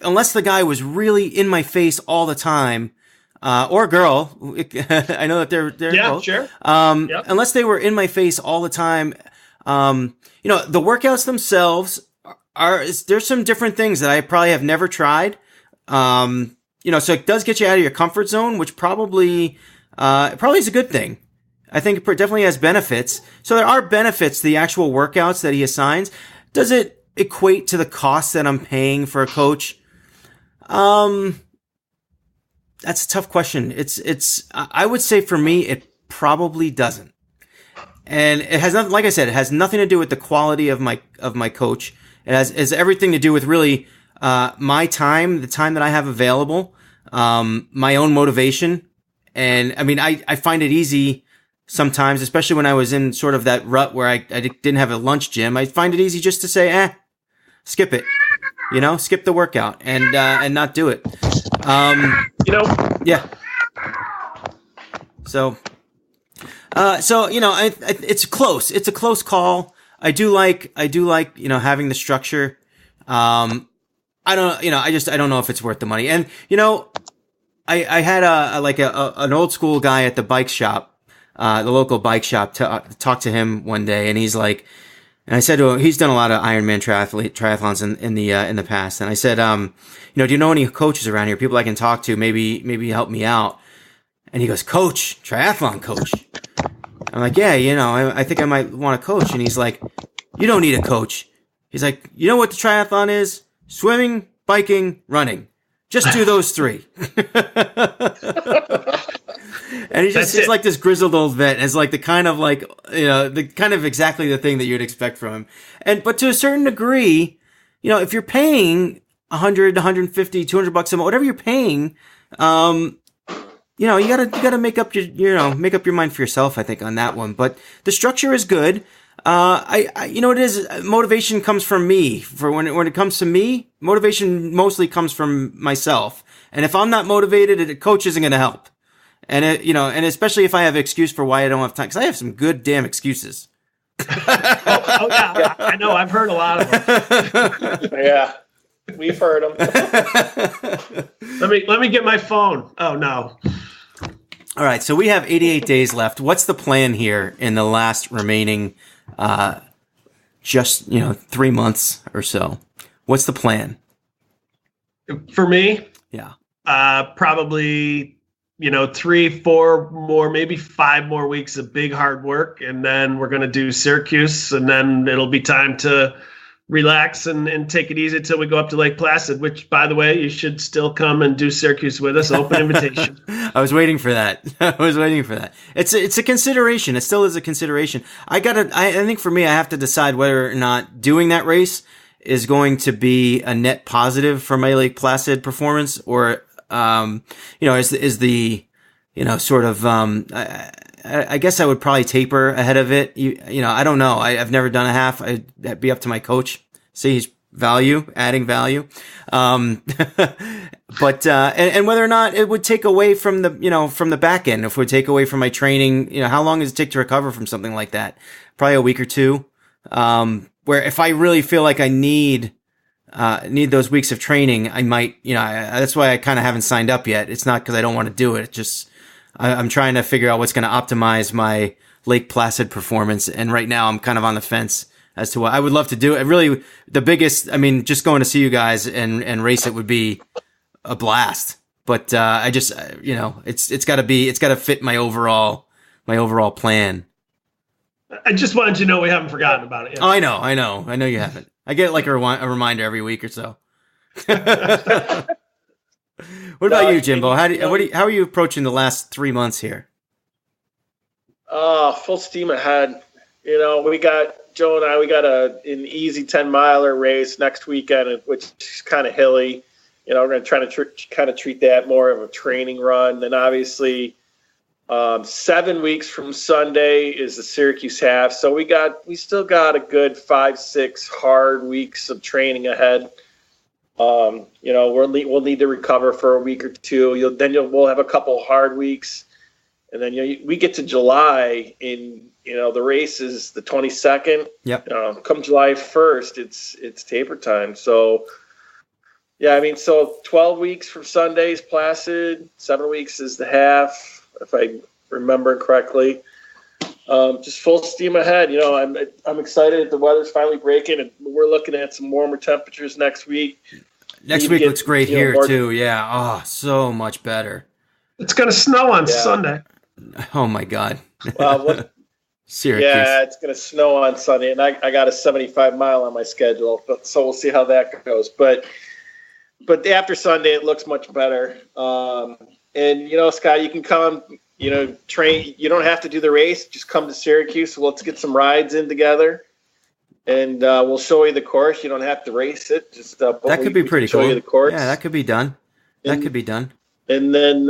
B: unless the guy was really in my face all the time, or girl, I know that they're both.
C: Sure.
B: Yep. Unless they were in my face all the time, the workouts themselves there's some different things that I probably have never tried. So it does get you out of your comfort zone, which probably is a good thing. I think it definitely has benefits. So there are benefits to the actual workouts that he assigns. Does it equate to the cost that I'm paying for a coach? That's a tough question. I would say for me, it probably doesn't. And it has nothing, like I said, it has nothing to do with the quality of my coach. It has everything to do with really, my time, the time that I have available, my own motivation. And I mean, I find it easy sometimes, especially when I was in sort of that rut where I didn't have a lunch gym, I find it easy just to say, skip it, skip the workout and not do it. Yeah. So, it's close. It's a close call. I do like, having the structure. I don't know if it's worth the money. And, I had an old school guy at the bike shop, the local bike shop, to talk to him one day, and he's like, and I said to him, he's done a lot of Ironman triathlons in the past, and I said, do you know any coaches around here, people I can talk to, maybe help me out? And he goes, coach, triathlon coach. I'm like, yeah, I think I might want a coach. And he's like, you don't need a coach. He's like, you know what the triathlon is? Swimming, biking, running. Just do those three. And he's like this grizzled old vet. And it's like the kind of exactly the thing that you'd expect from him. But to a certain degree, if you're paying $100, $150, $200 a month, whatever you're paying, you gotta make up your mind for yourself, I think, on that one. But the structure is good. It is, motivation comes from me. For when it comes to me, motivation mostly comes from myself. And if I'm not motivated, a coach isn't going to help. And and especially if I have an excuse for why I don't have time, because I have some good damn excuses.
C: Yeah, I know. I've heard a lot of them.
D: Yeah, we've heard them.
C: Let me get my phone. Oh no.
B: All right, so we have 88 days left. What's the plan here in the last remaining, 3 months or so? What's the plan?
C: For me?
B: Yeah.
C: Probably, 3, 4 more, maybe 5 more weeks of big hard work. And then we're going to do Syracuse, and then it'll be time to relax and take it easy until we go up to Lake Placid, which, by the way, you should still come and do Syracuse with us. Open invitation.
B: I was waiting for that. It's a consideration. It still is a consideration. I think for me, I have to decide whether or not doing that race is going to be a net positive for my Lake Placid performance, or, is the, sort of, I guess I would probably taper ahead of it. I don't know. I've never done a half. That'd be up to my coach. See, he's adding value. But whether or not it would take away from the back end, if it would take away from my training, how long does it take to recover from something like that? Probably a week or two. Where if I really feel like I need those weeks of training, I might, that's why I kind of haven't signed up yet. It's not because I don't want to do it. It's just, I'm trying to figure out what's going to optimize my Lake Placid performance. And right now I'm kind of on the fence as to what I would love to do. It really, the biggest, just going to see you guys and race it would be a blast. But, I just, it's gotta fit my overall plan.
C: I just wanted you to know we haven't forgotten about it yet.
B: Oh, I know you haven't. I get like a reminder every week or so. What about you, Jimbo? How are you approaching the last 3 months here?
D: Full steam ahead. Joe and I, we got an easy 10-miler race next weekend, which is kind of hilly. We're going to try to kind of treat that more of a training run. Then obviously, 7 weeks from Sunday is the Syracuse half. So we still got a good 5-6 hard weeks of training ahead. We'll need to recover for a week or two. We'll have a couple hard weeks, and then we get to July in. The race is the 22nd.
B: Yep.
D: Come July 1st, it's taper time. So, yeah, so 12 weeks from Sunday's Placid, 7 weeks is the half, if I remember correctly. Just full steam ahead. I'm excited. The weather's finally breaking, and we're looking at some warmer temperatures next week.
B: Next week looks great here too. Yeah. Oh, so much better.
C: It's going to snow on Sunday.
B: Oh my God.
D: Syracuse. Yeah, it's going to snow on Sunday, and I got a 75-mile on my schedule, so we'll see how that goes. But after Sunday, it looks much better. And Scott, you can come, train. You don't have to do the race. Just come to Syracuse. So let's get some rides in together, and we'll show you the course. You don't have to race it. Just
B: that could be pretty cool.
D: Show you the course.
B: Yeah, that could be done. That could be done.
D: And then,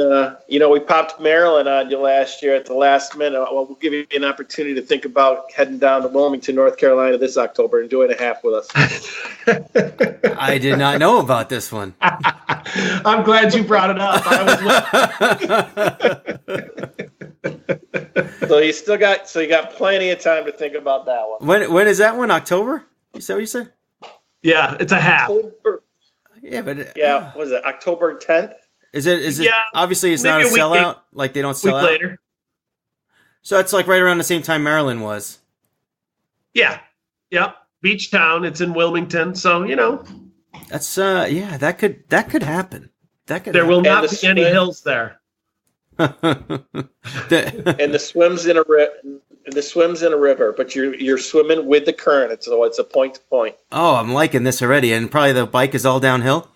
D: we popped Maryland on you last year at the last minute. Well, we'll give you an opportunity to think about heading down to Wilmington, North Carolina this October and doing a half with us.
B: I did not know about this one.
C: I'm glad you brought it up.
D: So you got plenty of time to think about that one.
B: When is that one? October? Is that what you said?
C: Yeah, it's a half.
B: Yeah, but
D: what is it? October 10th?
B: Is it?
C: Yeah,
B: obviously, it's not a sellout. Like they don't sell out
C: later.
B: So it's like right around the same time Maryland was.
C: Yeah. Yep. Beach town. It's in Wilmington. So
B: that's that could happen.
C: There will not be any hills there.
D: And the swim's in a river, but you're swimming with the current, so it's a point to point.
B: Oh, I'm liking this already, and probably the bike is all downhill.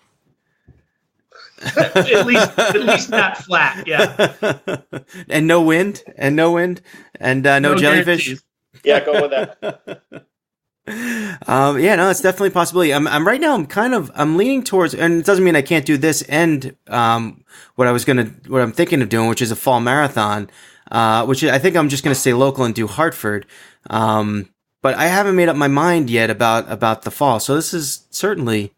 C: at least not flat, yeah.
B: And no wind, and no jellyfish.
D: Guarantees. Yeah, go with that.
B: No, it's definitely a possibility. I'm right now. I'm leaning towards, and it doesn't mean I can't do this and what I'm thinking of doing, which is a fall marathon, which I think I'm just gonna stay local and do Hartford. But I haven't made up my mind yet about the fall. So this is certainly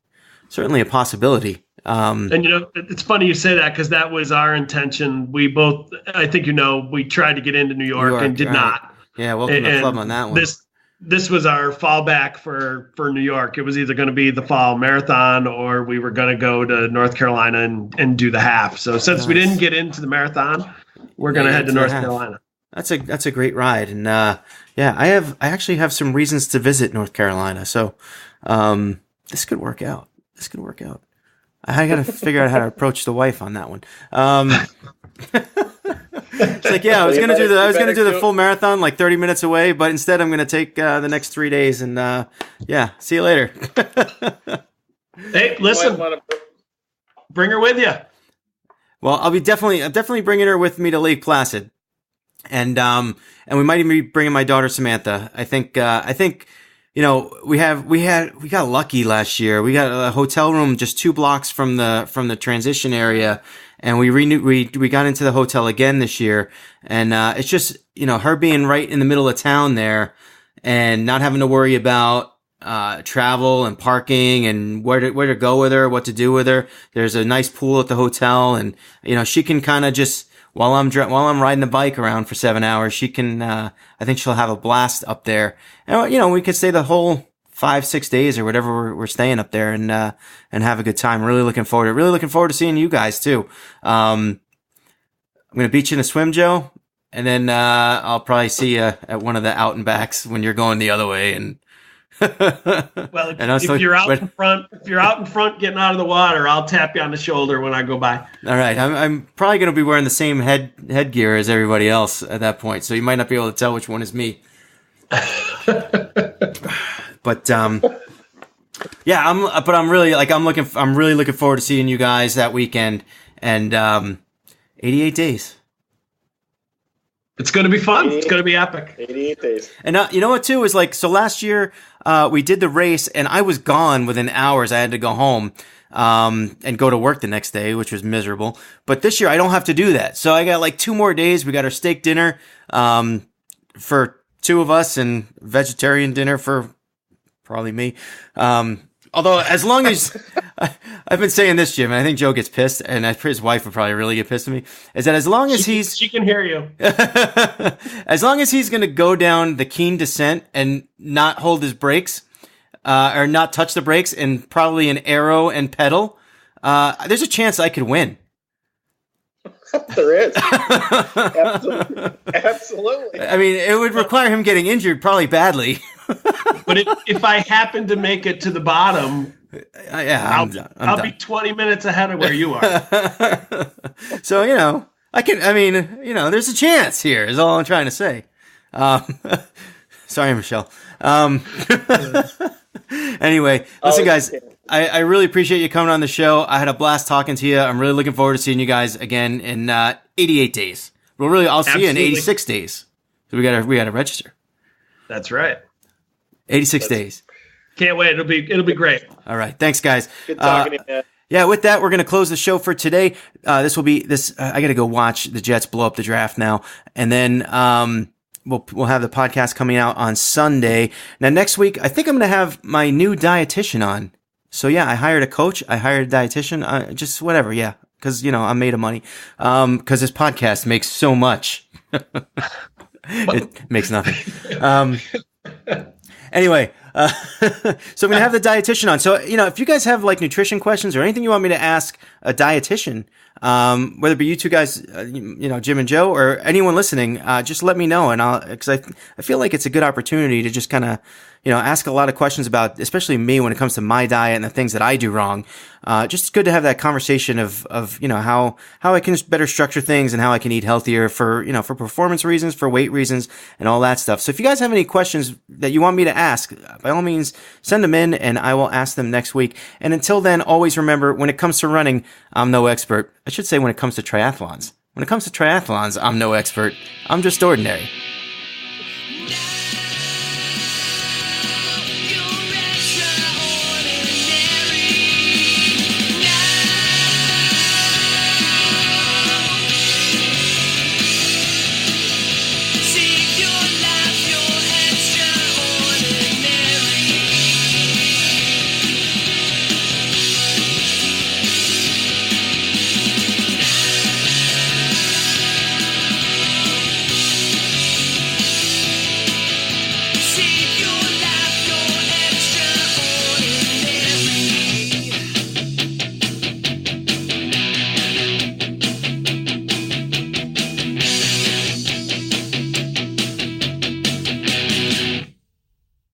B: a possibility.
C: And it's funny you say that because that was our intention. We both, I think we tried to get into New York and did not.
B: Yeah, welcome to the club on that one.
C: This was our fallback for New York. It was either going to be the fall marathon or we were going to go to North Carolina and do the half. So since we didn't get into the marathon, we're going to head to North Carolina. That's
B: a great ride, and I actually have some reasons to visit North Carolina. So this could work out. I got to figure out how to approach the wife on that one. It's like, I was gonna do the full marathon like 30 minutes away, but instead I'm gonna take the next 3 days and see you later.
C: Hey, listen, bring her with you.
B: Well, I'm definitely bringing her with me to Lake Placid, and we might even be bringing my daughter Samantha. I think we got lucky last year. We got a hotel room just 2 blocks from the transition area, and we got into the hotel again this year. And it's just her being right in the middle of town there, and not having to worry about travel and parking and where to go with her, what to do with her. There's a nice pool at the hotel, and she can kind of just while I'm riding the bike around for 7 hours, she can. I think she'll have a blast up there. And we could stay the whole 5-6 days or whatever we're staying up there and have a good time. Really looking forward to seeing you guys too. I'm gonna beat you in a swim, Joe, and then I'll probably see you at one of the out and backs when you're going the other way. And
C: well, if you're out in front getting out of the water, I'll tap you on the shoulder when I go by. All
B: right. I'm probably going to be wearing the same headgear as everybody else at that point, so you might not be able to tell which one is me. But I'm really looking forward to seeing you guys that weekend, and 88 days.
C: It's going to be fun. It's going to be epic.
D: 88 days.
B: And you know what, too, is so last year we did the race, and I was gone within hours. I had to go home and go to work the next day, which was miserable. But this year I don't have to do that. So I got 2 more days. We got our steak dinner for 2 of us and vegetarian dinner for probably me. Although, as long as I've been saying this, Jim, and I think Joe gets pissed, and his wife would probably really get pissed at me, is that as long as
C: she can hear you,
B: as long as he's going to go down the keen descent and not hold his brakes, or not touch the brakes, and probably an arrow and pedal, there's a chance I could win.
D: There is. Absolutely.
B: I mean, it would require him getting injured probably badly.
C: But if I happen to make it to the bottom, I'll be 20 minutes ahead of where you are.
B: So, I can, there's a chance here is all I'm trying to say. Sorry, Michelle. Anyway, listen, guys, I really appreciate you coming on the show. I had a blast talking to you. I'm really looking forward to seeing you guys again in 88 days. Well, I'll see you in 86 days. So we gotta register.
C: That's right.
B: 86 days.
C: Can't wait. It'll be great.
B: All right. Thanks, guys.
D: Good talking to you, man.
B: Yeah, with that, we're going to close the show for today. This will be this. I got to go watch the Jets blow up the draft now, and then we'll have the podcast coming out on Sunday. Now, next week, I think I'm going to have my new dietitian on. So yeah, I hired a coach. I hired a dietitian. Just whatever. Yeah, because I'm made of money. Because this podcast makes so much. It makes nothing. Anyway. So I'm going to have the dietitian on. So, if you guys have like nutrition questions or anything you want me to ask a dietitian, whether it be you two guys, Jim and Joe, or anyone listening, just let me know. And because I feel like it's a good opportunity to just kind of, ask a lot of questions about, especially me when it comes to my diet and the things that I do wrong. Just good to have that conversation of how I can better structure things and how I can eat healthier for performance reasons, for weight reasons, and all that stuff. So if you guys have any questions that you want me to ask, by all means, send them in and I will ask them next week. And until then, always remember, when it comes to running, I'm no expert. I should say when it comes to triathlons. When it comes to triathlons, I'm no expert. I'm just ordinary.